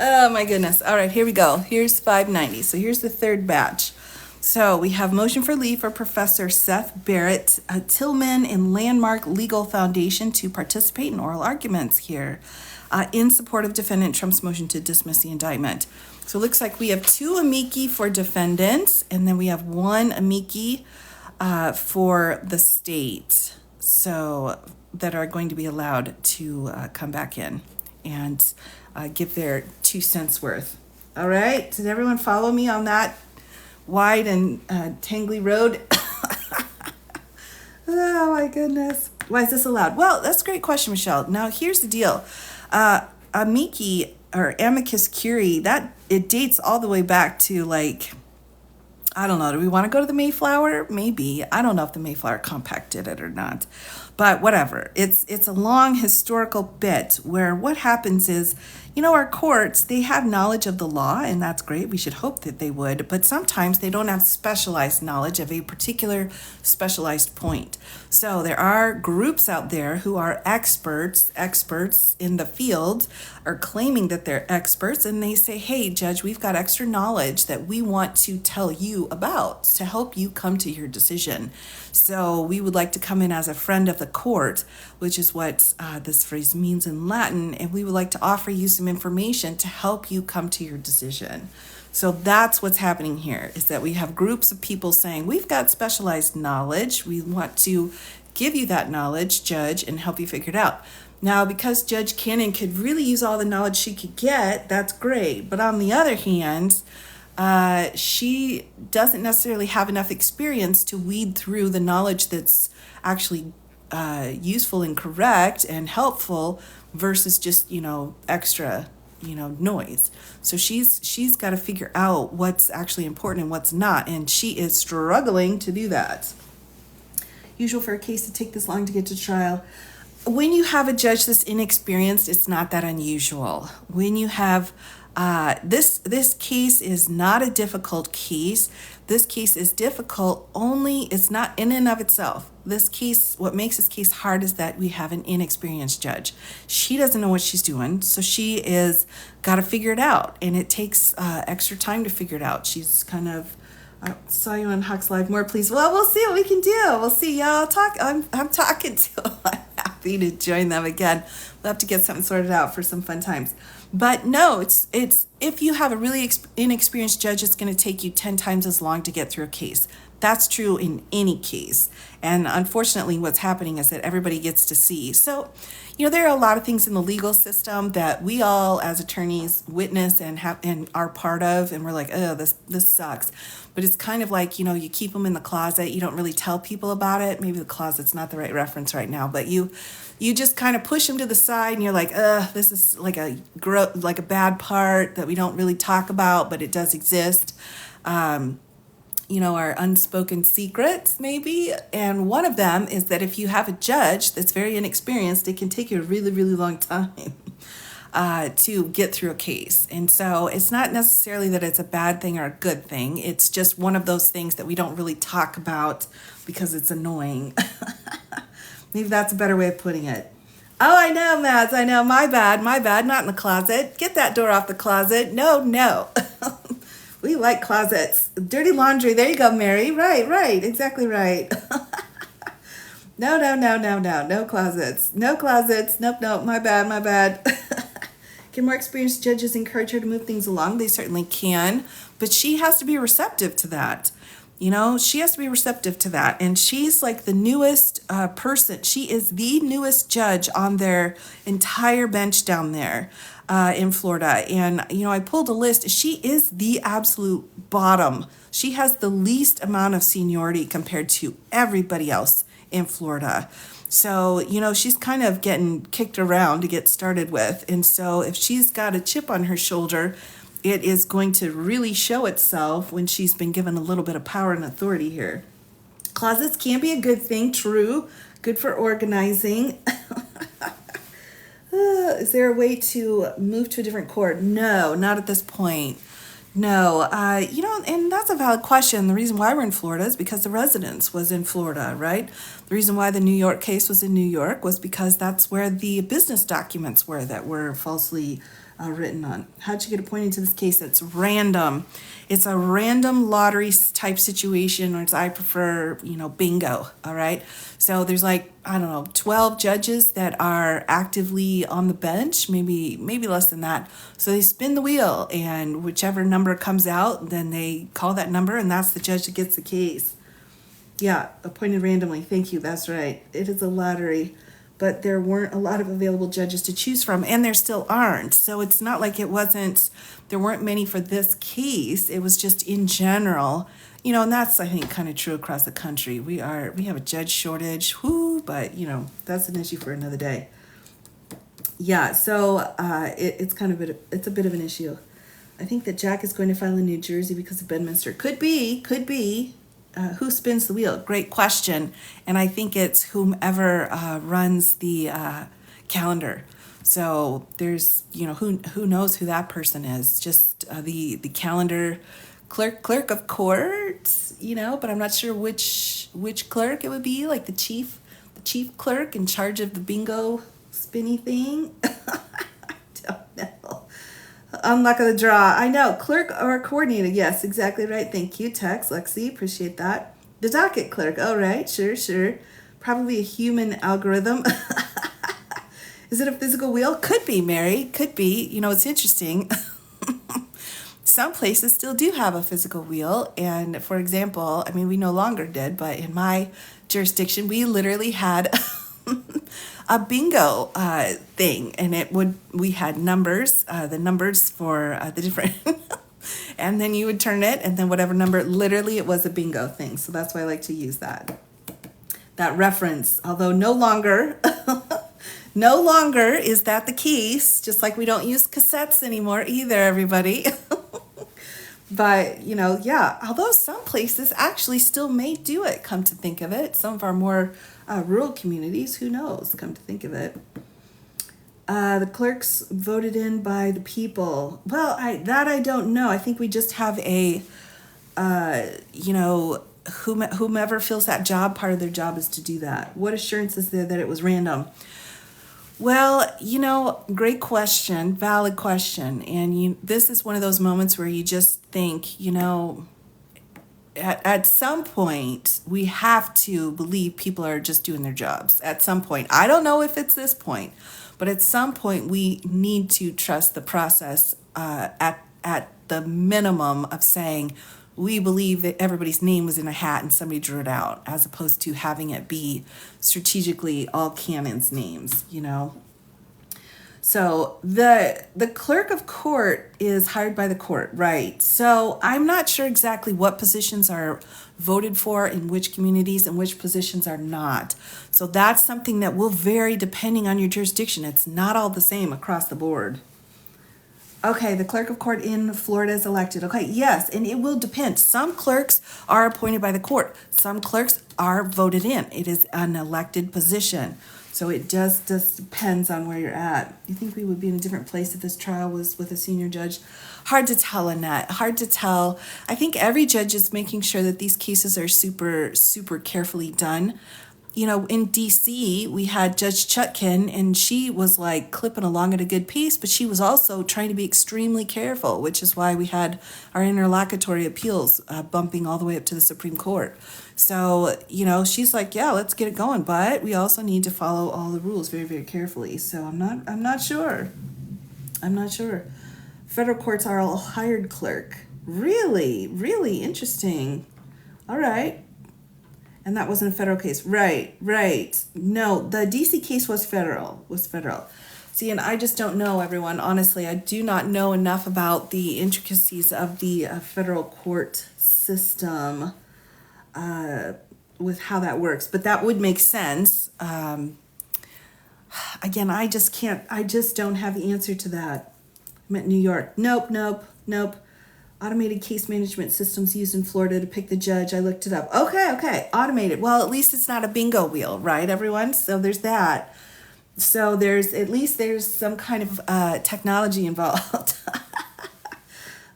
Oh, my goodness. All right, here we go. Here's 590. So here's the third batch. So we have motion for leave for Professor Seth Barrett Tillman in Landmark Legal Foundation to participate in oral arguments here in support of defendant Trump's motion to dismiss the indictment. So it looks like we have two amici for defendants, and then we have one amici for the state, so that are going to be allowed to come back in and give their 2 cents worth. All right, did everyone follow me on that wide and tangly road? Oh my goodness, why is this allowed? Well, that's a great question, Michelle. Now here's the deal. Amici or amicus curiae, that it dates all the way back to, like, I don't know. Do we want to go to the Mayflower? Maybe. I don't know if the Mayflower Compact did it or not. But whatever. It's a long historical bit where what happens is, our courts, they have knowledge of the law, and that's great. We should hope that they would. But sometimes they don't have specialized knowledge of a particular specialized point. So there are groups out there who are experts in the field, are claiming that they're experts, and they say, hey, Judge, we've got extra knowledge that we want to tell you about to help you come to your decision. So we would like to come in as a friend of the court, which is what this phrase means in Latin, and we would like to offer you some information to help you come to your decision. So that's what's happening here, is that we have groups of people saying, we've got specialized knowledge. We want to give you that knowledge, Judge, and help you figure it out. Now, because Judge Cannon could really use all the knowledge she could get, that's great. But on the other hand, she doesn't necessarily have enough experience to weed through the knowledge that's actually useful and correct and helpful versus just, extra, noise. So she's got to figure out what's actually important and what's not, and she is struggling to do that. Usual for a case to take this long to get to trial. When you have a judge that's inexperienced, it's not that unusual. When you have this case is not a difficult case. This case is difficult only, it's not in and of itself. This case, what makes this case hard is that we have an inexperienced judge. She doesn't know what she's doing, so she is got to figure it out, and it takes extra time to figure it out. She's kind of, I saw you on Huck's Live. More, please. Well, we'll see what we can do. We'll see. Yeah, I'm talking to. I'm happy to join them again. We'll have to get something sorted out for some fun times. But no, it's if you have a really inexperienced judge, it's going to take you 10 times as long to get through a case. That's true in any case. And unfortunately, what's happening is that everybody gets to see. So, there are a lot of things in the legal system that we all as attorneys witness and have and are part of, and we're like, oh, this sucks. But it's kind of like, you keep them in the closet. You don't really tell people about it. Maybe the closet's not the right reference right now, but you just kind of push them to the side, and you're like, this is like a bad part that we don't really talk about, but it does exist. Our unspoken secrets, maybe. And one of them is that if you have a judge that's very inexperienced, it can take you a really, really long time to get through a case. And so it's not necessarily that it's a bad thing or a good thing. It's just one of those things that we don't really talk about because it's annoying. Maybe that's a better way of putting it. Oh, I know, Mads. I know. My bad. Not in the closet. Get that door off the closet. No. We like closets. Dirty laundry. There you go, Mary. Right. Exactly right. No. No closets. No closets. Nope. My bad. Can more experienced judges encourage her to move things along? They certainly can. But she has to be receptive to that. She has to be receptive to that. And she's like the newest person. She is the newest judge on their entire bench down there in Florida. And, I pulled a list. She is the absolute bottom. She has the least amount of seniority compared to everybody else in Florida. So, she's kind of getting kicked around to get started with. And so if she's got a chip on her shoulder, it is going to really show itself when she's been given a little bit of power and authority here. Closets can be a good thing, true. Good for organizing. Is there a way to move to a different court? No, not at this point. No, and that's a valid question. The reason why we're in Florida is because the residence was in Florida, right? The reason why the New York case was in New York was because that's where the business documents were that were falsely written on. How'd you get appointed to this case? It's random. It's a random lottery type situation, or as I prefer, bingo. All right. So there's 12 judges that are actively on the bench, maybe less than that. So they spin the wheel, and whichever number comes out, then they call that number, and that's the judge that gets the case. Yeah, appointed randomly. Thank you. That's right. It is a lottery. But there weren't a lot of available judges to choose from, and there still aren't. So it's not like there weren't many for this case. It was just in general, and that's, I think, kind of true across the country. We have a judge shortage, but, that's an issue for another day. Yeah, so it's a bit of an issue. I think that Jack is going to file in New Jersey because of Bedminster. Could be. Who spins the wheel? Great question. And I think it's whomever runs the calendar. So there's, who knows who that person is. Just the calendar clerk of court, but I'm not sure which clerk it would be, like the chief clerk in charge of the bingo spinny thing. I don't know. Unluck of the draw. I know. Clerk or coordinator. Yes, exactly right. Thank you, Tex, Lexi. Appreciate that. The docket clerk. All right. Sure. Probably a human algorithm. Is it a physical wheel? Could be, Mary. Could be. It's interesting. Some places still do have a physical wheel. And for example, we no longer did, but in my jurisdiction, we literally had a bingo thing, and we had numbers, the numbers for the different, and then you would turn it, and then whatever number, literally it was a bingo thing. So that's why I like to use that reference, although no longer is that the case, just like we don't use cassettes anymore either, everybody. But, although some places actually still may do it, come to think of it. Some of our more rural communities, who knows, come to think of it. The clerks voted in by the people. Well, I don't know. I think we just have a, whomever fills that job, part of their job is to do that. What assurance is there that it was random? Well, great question, valid question. And this is one of those moments where you just think, at some point, we have to believe people are just doing their jobs. At some point. I don't know if it's this point, But at some point, we need to trust the process at the minimum of saying, we believe that everybody's name was in a hat and somebody drew it out, as opposed to having it be strategically all canons' names, you know? So the clerk of court is hired by the court, right? So I'm not sure exactly what positions are voted for in which communities and which positions are not. So that's something that will vary depending on your jurisdiction. It's not all the same across the board. Okay, the clerk of court in Florida is elected. Okay, yes, and it will depend. Some clerks are appointed by the court. Some clerks are voted in. It is an elected position. So it just depends on where you're at. You think we would be in a different place if this trial was with a senior judge? Hard to tell, Annette. Hard to tell. I think every judge is making sure that these cases are super, super carefully done. You know, in DC, we had Judge Chutkin, and she was like clipping along at a good pace, but she was also trying to be extremely careful, which is why we had our interlocutory appeals bumping all the way up to the Supreme Court. So, you know, she's like, yeah, let's get it going, but we also need to follow all the rules very, very carefully. So I'm not sure. I'm not sure. Federal courts are all hired clerk. Really, really interesting. All right. And that wasn't a federal case. Right. No, the DC case was federal. See, and I just don't know, everyone. Honestly, I do not know enough about the intricacies of the federal court system with how that works. But that would make sense. Again, I just don't have the answer to that. I'm at New York. Nope. Automated case management systems used in Florida to pick the judge. I looked it up. Okay. Automated. Well, at least it's not a bingo wheel, right, everyone? So there's that. So there's some kind of technology involved.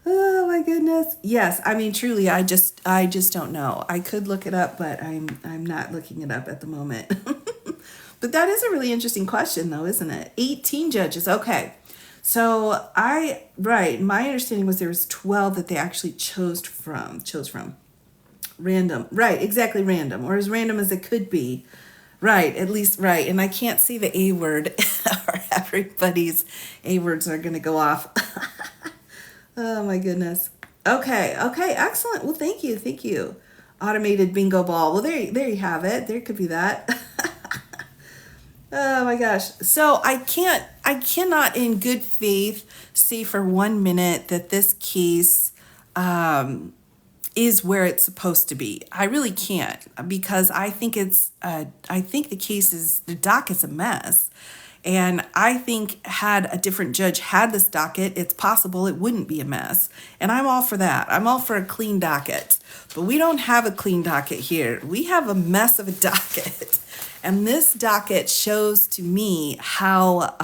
Oh my goodness. Yes, I mean truly, I just don't know. I could look it up, but I'm not looking it up at the moment. But that is a really interesting question, though, isn't it? 18 judges. Okay. So my understanding was there was 12 that they actually chose from. Random. Right, exactly random. Or as random as it could be. Right, at least right. And I can't see the A word or everybody's A words are going to go off. Oh my goodness. Okay, excellent. Well, thank you. Automated bingo ball. Well, there you have it. There could be that. Oh my gosh. So I cannot in good faith say for 1 minute that this case is where it's supposed to be. I really can't, because I think the dock is a mess. And I think had a different judge had this docket, it's possible it wouldn't be a mess. And I'm all for that. I'm all for a clean docket. But we don't have a clean docket here. We have a mess of a docket. And this docket shows to me how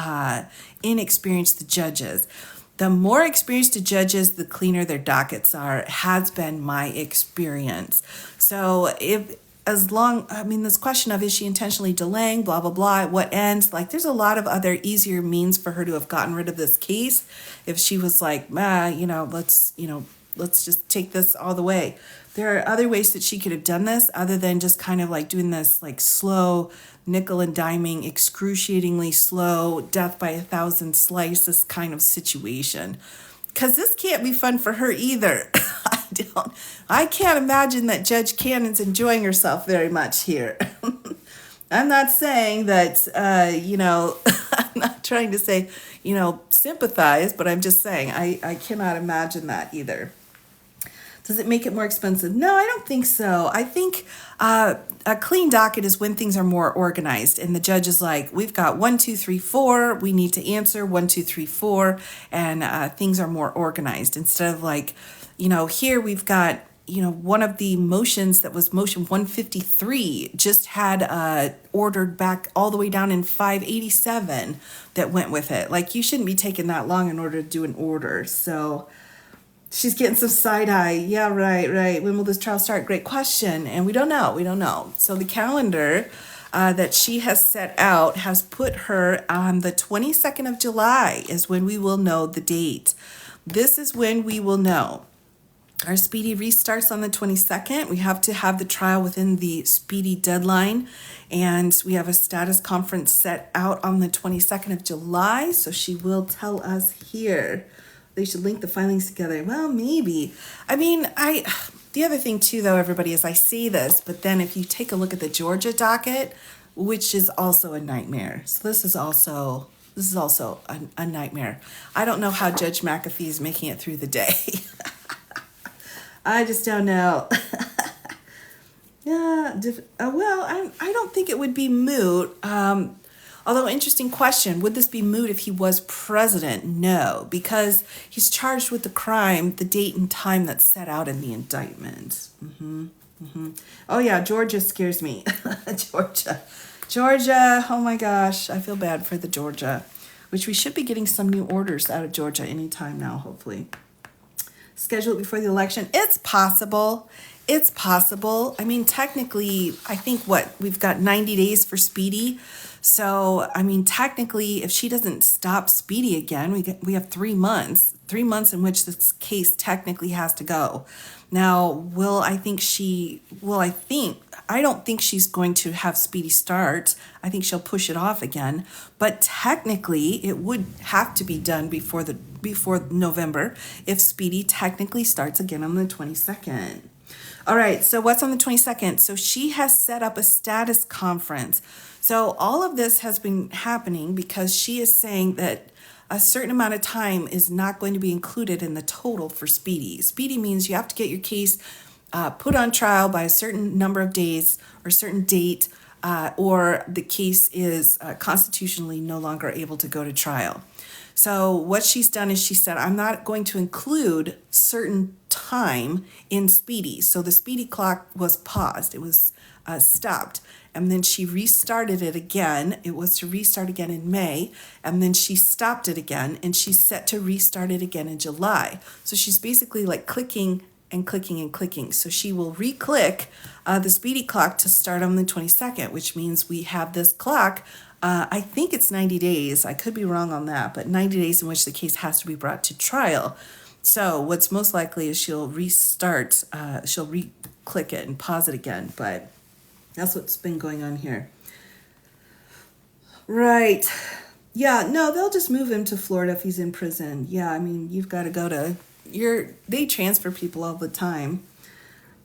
inexperienced the judges. The more experienced the judges, the cleaner their dockets are, has been my experience. So this question of is she intentionally delaying, blah, blah, blah, at what ends, like there's a lot of other easier means for her to have gotten rid of this case. If she was like, let's just take this all the way. There are other ways that she could have done this other than just kind of like doing this like slow nickel and diming, excruciatingly slow, death by 1,000 slices kind of situation. Because this can't be fun for her either. I can't imagine that Judge Cannon's enjoying herself very much here. I'm not saying that, I'm not trying to say, sympathize, but I'm just saying I cannot imagine that either. Does it make it more expensive? No, I don't think so. I think a clean docket is when things are more organized and the judge is like, we've got 1, 2, 3, 4. We need to answer 1, 2, 3, 4. And things are more organized instead of like, here we've got, one of the motions that was motion 153 just had ordered back all the way down in 587 that went with it. Like you shouldn't be taking that long in order to do an order. So she's getting some side eye. Yeah, right. When will this trial start? Great question. And we don't know. So the calendar that she has set out has put her on the 22nd of July is when we will know the date. This is when we will know. Our speedy restarts on the 22nd. We have to have the trial within the speedy deadline. And we have a status conference set out on the 22nd of July. So she will tell us here. They should link the filings together. Well, maybe. I mean, the other thing too, though, everybody, is I say this, but then if you take a look at the Georgia docket, which is also a nightmare. So this is also a nightmare. I don't know how Judge McAfee is making it through the day. I just don't know. Yeah, I don't think it would be moot. Although, interesting question, would this be moot if he was president? No, because he's charged with the crime, the date and time that's set out in the indictment. Oh yeah, Georgia scares me. Georgia, oh my gosh, I feel bad for the Georgia, which we should be getting some new orders out of Georgia anytime now, hopefully. Schedule it before the election. It's possible. It's possible. I mean, technically, I think we've got 90 days for Speedy. So, I mean, technically, if she doesn't stop Speedy again, we have 3 months. 3 months in which this case technically has to go. Now, I don't think she's going to have Speedy start. I think she'll push it off again. But technically, it would have to be done before November if Speedy technically starts again on the 22nd. All right, so what's on the 22nd? So she has set up a status conference. So all of this has been happening because she is saying that a certain amount of time is not going to be included in the total for Speedy. Speedy means you have to get your case put on trial by a certain number of days or a certain date, or the case is constitutionally no longer able to go to trial. So what she's done is she said, I'm not going to include certain time in Speedy. So the Speedy clock was paused. It was stopped. And then she restarted it again. It was to restart again in May. And then she stopped it again. And she's set to restart it again in July. So she's basically like clicking and clicking and clicking. So she will re-click the Speedy clock to start on the 22nd, which means we have this clock. I think it's 90 days. I could be wrong on that, but 90 days in which the case has to be brought to trial. So what's most likely is she'll restart, she'll re-click it and pause it again, but that's what's been going on here. Right. Yeah, no, they'll just move him to Florida if he's in prison. Yeah, I mean, you've got to go to they transfer people all the time.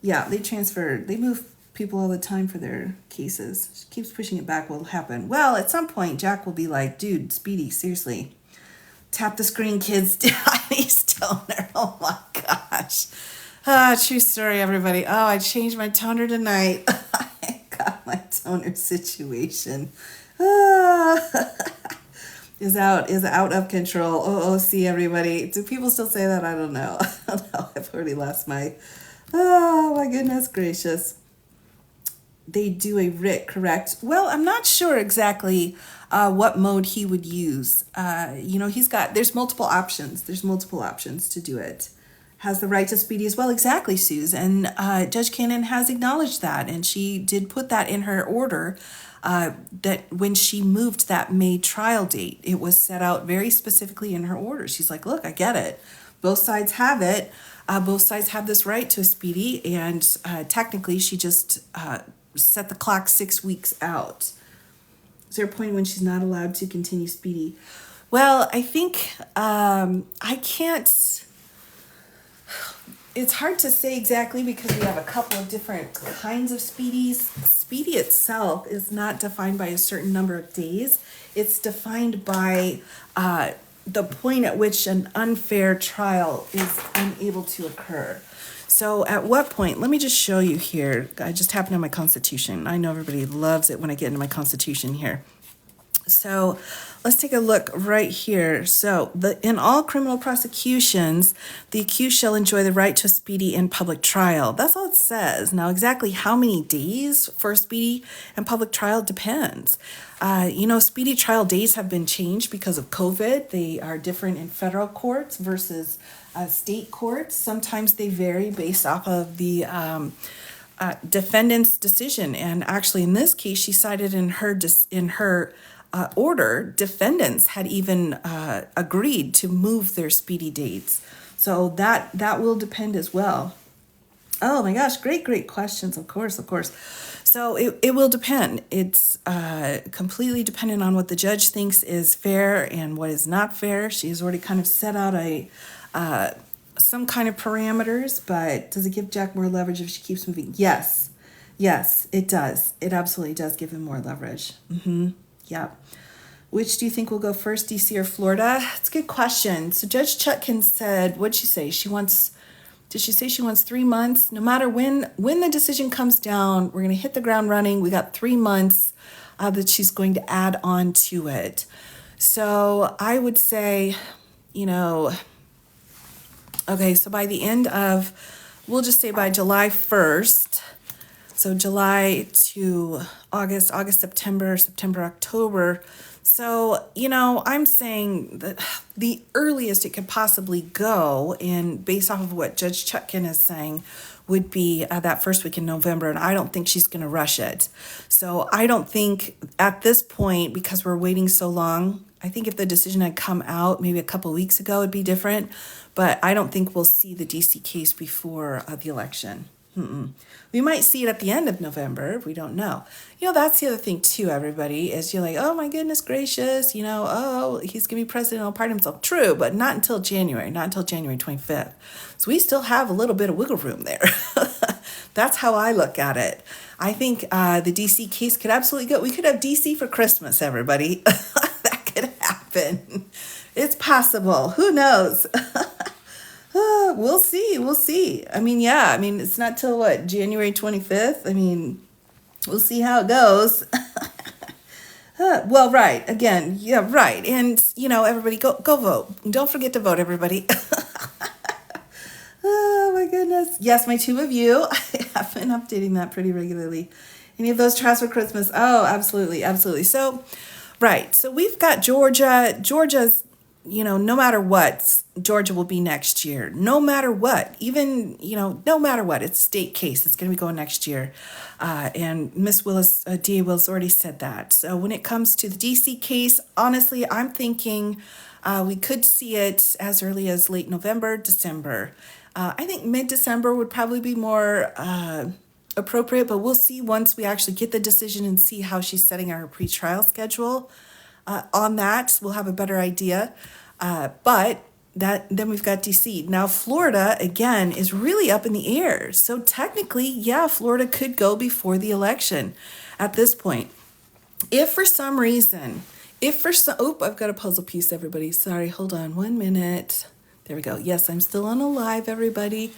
Yeah, they move people all the time for their cases. She keeps pushing it back. What'll happen? Well, at some point, Jack will be like, dude, Speedy, seriously. Tap the screen, kids. He's toner. Oh my gosh. True story, everybody. Oh, I changed my toner tonight. I got my toner situation. Is out of control. OOC, everybody. Do people still say that? I don't know. I've already lost my. Oh my goodness gracious. They do a writ, correct? Well, I'm not sure exactly what mode he would use. There's multiple options. There's multiple options to do it. Has the right to Speedy as well. Exactly, Suze. And Judge Cannon has acknowledged that. And she did put that in her order that when she moved that May trial date, it was set out very specifically in her order. She's like, look, I get it. Both sides have it. Both sides have this right to a Speedy. And technically, she just set the clock 6 weeks out. Is there a point when she's not allowed to continue Speedy? Well, I think I can't. It's hard to say exactly because we have a couple of different kinds of Speedies. Speedy itself is not defined by a certain number of days. It's defined by the point at which an unfair trial is unable to occur. So at what point, let me just show you here. I just happened on my Constitution. I know everybody loves it when I get into my Constitution here. So let's take a look right here. So in all criminal prosecutions, the accused shall enjoy the right to a speedy and public trial. That's all it says. Now, exactly how many days for a speedy and public trial depends. Speedy trial days have been changed because of COVID. They are different in federal courts versus state courts. Sometimes they vary based off of the defendant's decision. And actually, in this case, she cited in her order, defendants had even agreed to move their speedy dates. So that will depend as well. Oh my gosh, great questions. Of course. So it will depend. It's completely dependent on what the judge thinks is fair and what is not fair. She has already kind of set out some kind of parameters, but does it give Jack more leverage if she keeps moving? Yes, it does. It absolutely does give him more leverage. Yeah. Which do you think will go first, DC or Florida? It's a good question. So Judge Chutkan said, what'd she say? Did she say she wants 3 months? No matter when the decision comes down, we're going to hit the ground running. We got 3 months that she's going to add on to it. So I would say, okay, so by the end of, we'll just say by July 1st, so July to August, September, October. So, I'm saying that the earliest it could possibly go, and based off of what Judge Chutkan is saying, would be that first week in November, and I don't think she's going to rush it. So I don't think at this point, because we're waiting so long, I think if the decision had come out maybe a couple weeks ago, it'd be different, but I don't think we'll see the DC case before the election. We might see it at the end of November. We don't know. That's the other thing too, everybody, is you're like, oh my goodness gracious, oh, he's going to be president, he'll pardon himself. True, but not until January 25th. So we still have a little bit of wiggle room there. That's how I look at it. I think the DC case could absolutely go. We could have DC for Christmas, everybody. That could happen. It's possible. Who knows? We'll see. It's not till what, January 25th? We'll see how it goes. Well, right. Again, yeah, right. And, everybody go vote. Don't forget to vote, everybody. Oh, my goodness. Yes, my 2 of you. I have been updating that pretty regularly. Any of those trials for Christmas? Oh, absolutely. So, right. So we've got Georgia. Georgia's, no matter what, Georgia will be next year. No matter what, even, no matter what, it's a state case. It's going to be going next year. And Miss Willis, DA Willis already said that. So when it comes to the DC case, honestly, I'm thinking we could see it as early as late November, December. I think mid-December would probably be more appropriate, but we'll see once we actually get the decision and see how she's setting our pretrial schedule. On that, we'll have a better idea. But then we've got DC. Now, Florida, again, is really up in the air. So technically, yeah, Florida could go before the election at this point. If for some reason, I've got a puzzle piece, everybody. Sorry, hold on 1 minute. There we go. Yes, I'm still on a live, everybody.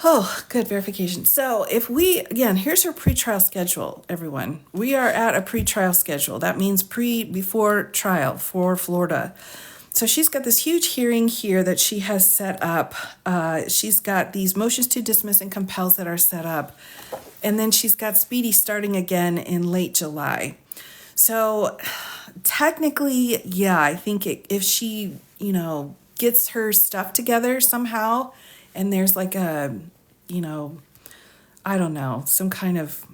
Oh, good verification. So here's her pretrial schedule, everyone. We are at a pretrial schedule. That means before trial for Florida. So she's got this huge hearing here that she has set up. She's got these motions to dismiss and compels that are set up. And then she's got speedy starting again in late July. So technically, yeah, I think if she, gets her stuff together somehow, and there's like I don't know, some kind of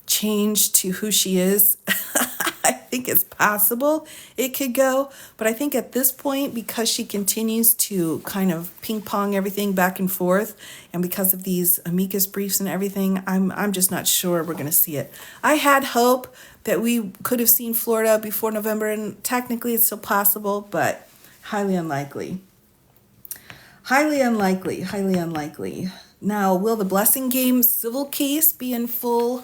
change to who she is, I think it's possible it could go. But I think at this point, because she continues to kind of ping pong everything back and forth, and because of these amicus briefs and everything, I'm just not sure we're going to see it. I had hope that we could have seen Florida before November, and technically it's still possible, but highly unlikely. Highly unlikely. Now, will the Blessing Game civil case be in full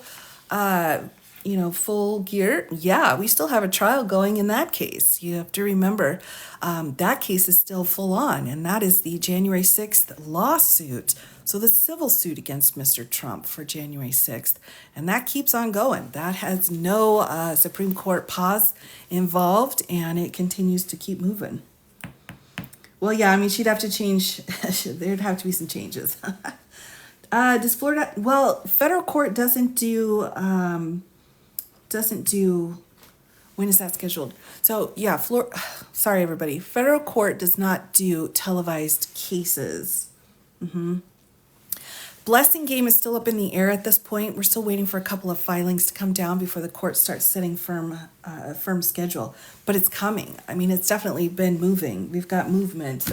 gear? Yeah, we still have a trial going in that case. You have to remember that case is still full on, and that is the January 6th lawsuit. So the civil suit against Mr. Trump for January 6th, and that keeps on going. That has no Supreme Court pause involved, and it continues to keep moving. Well, yeah, she'd have to change. There'd have to be some changes. Does Florida? Well, federal court doesn't do. When is that scheduled? So yeah, sorry everybody. Federal court does not do televised cases. Blessing game is still up in the air at this point. We're still waiting for a couple of filings to come down before the court starts setting firm schedule. But it's coming. I mean, it's definitely been moving. We've got movement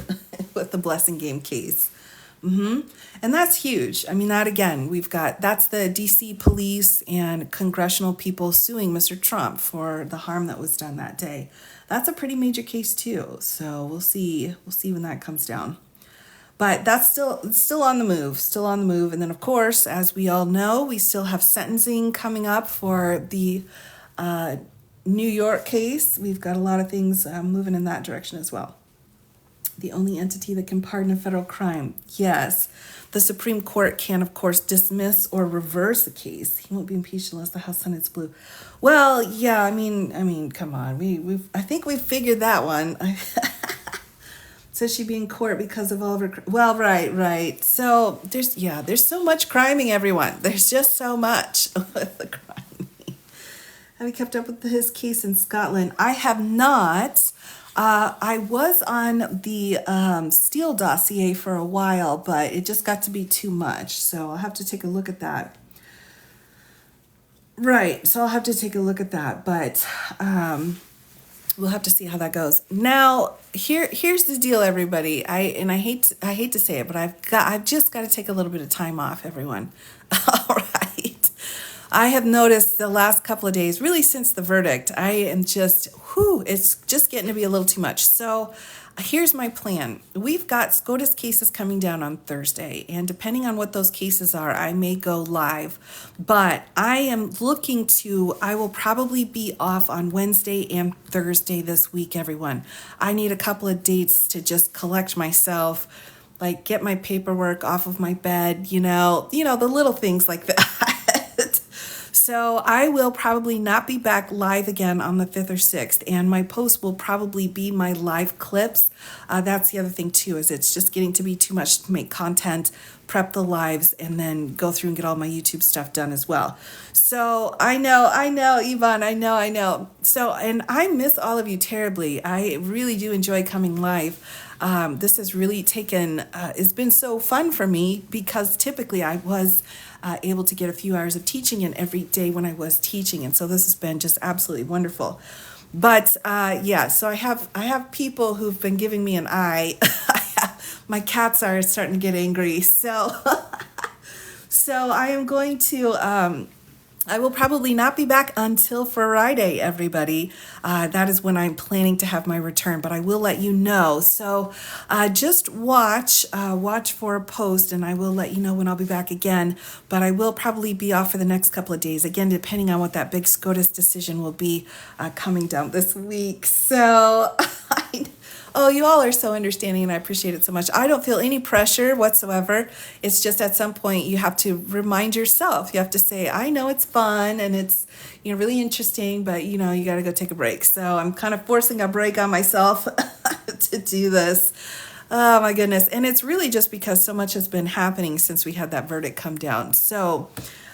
with the blessing game case. And that's huge. I mean, that again, that's the DC police and congressional people suing Mr. Trump for the harm that was done that day. That's a pretty major case too. So we'll see when that comes down. But that's still on the move, And then, of course, as we all know, we still have sentencing coming up for the New York case. We've got a lot of things moving in that direction as well. The only entity that can pardon a federal crime. Yes, the Supreme Court can, of course, dismiss or reverse a case. He won't be impeached unless the House Senate's blue. Well, yeah, I mean, come on. I think we've figured that one. Says she'd be in court because of all of her. Well, right. So there's so much criming, everyone. There's just so much with the crime. Have you kept up with his case in Scotland? I have not. I was on the Steele dossier for a while, but it just got to be too much. So I'll have to take a look at that. Right. So I'll have to take a look at that, but we'll have to see how that goes. Now, here's the deal, everybody. I hate to say it, but I've just got to take a little bit of time off, everyone. All right. I have noticed the last couple of days, really since the verdict, I am just, it's just getting to be a little too much. So here's my plan. We've got SCOTUS cases coming down on Thursday, and depending on what those cases are, I may go live. But I will probably be off on Wednesday and Thursday this week, everyone. I need a couple of dates to just collect myself, like get my paperwork off of my bed, the little things like that. So I will probably not be back live again on the 5th or 6th, and my post will probably be my live clips. That's the other thing too, is it's just getting to be too much to make content, prep the lives, and then go through and get all my YouTube stuff done as well. So I know, Yvonne, I know. So, and I miss all of you terribly. I really do enjoy coming live. This has really it's been so fun for me because typically I was able to get a few hours of teaching in every day when I was teaching. And so this has been just absolutely wonderful. But so I have people who've been giving me an eye. My cats are starting to get angry. So I am going to, I will probably not be back until Friday, everybody. That is when I'm planning to have my return, but I will let you know. So just watch for a post, and I will let you know when I'll be back again. But I will probably be off for the next couple of days, again, depending on what that big SCOTUS decision will be coming down this week. So oh, you all are so understanding, and I appreciate it so much. I don't feel any pressure whatsoever. It's just at some point you have to remind yourself. You have to say, I know it's fun and it's really interesting, but you got to go take a break. So I'm kind of forcing a break on myself to do this. Oh my goodness. And it's really just because so much has been happening since we had that verdict come down. So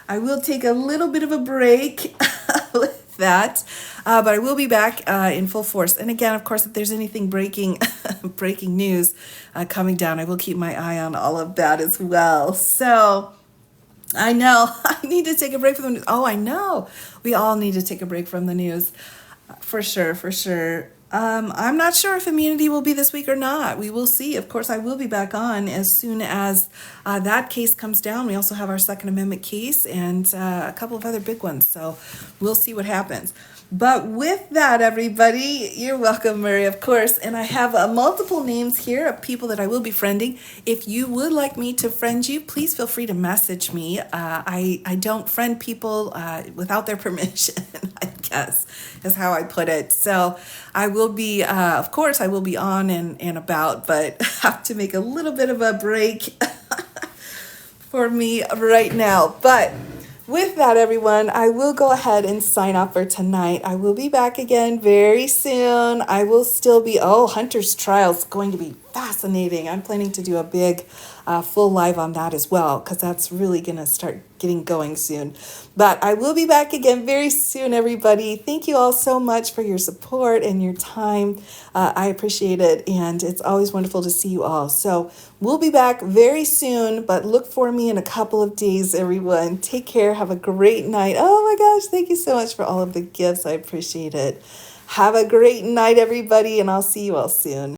I will take a little bit of a break with that, but I will be back in full force. And again, of course, if there's anything breaking news coming down, I will keep my eye on all of that as well. So I know I need to take a break from the news. Oh, I know we all need to take a break from the news, for sure. I'm not sure if immunity will be this week or not. We will see. Of course, I will be back on as soon as that case comes down. We also have our Second Amendment case and a couple of other big ones. So we'll see what happens. But with that, everybody, you're welcome, Murray, of course. And I have multiple names here of people that I will be friending. If you would like me to friend you, please feel free to message me. I don't friend people without their permission, I guess, is how I put it. So I will be, of course, I will be on and about, but have to make a little bit of a break for me right now. But with that, everyone, I will go ahead and sign off for tonight. I will be back again very soon. I will still be, Hunter's trial is going to be fascinating. I'm planning to do a big full live on that as well, because that's really going to start getting going soon. But I will be back again very soon, everybody. Thank you all so much for your support and your time. I appreciate it, and it's always wonderful to see you all. So we'll be back very soon, but look for me in a couple of days, everyone. Take care. Have a great night. Oh my gosh, thank you so much for all of the gifts. I appreciate it. Have a great night, everybody, and I'll see you all soon.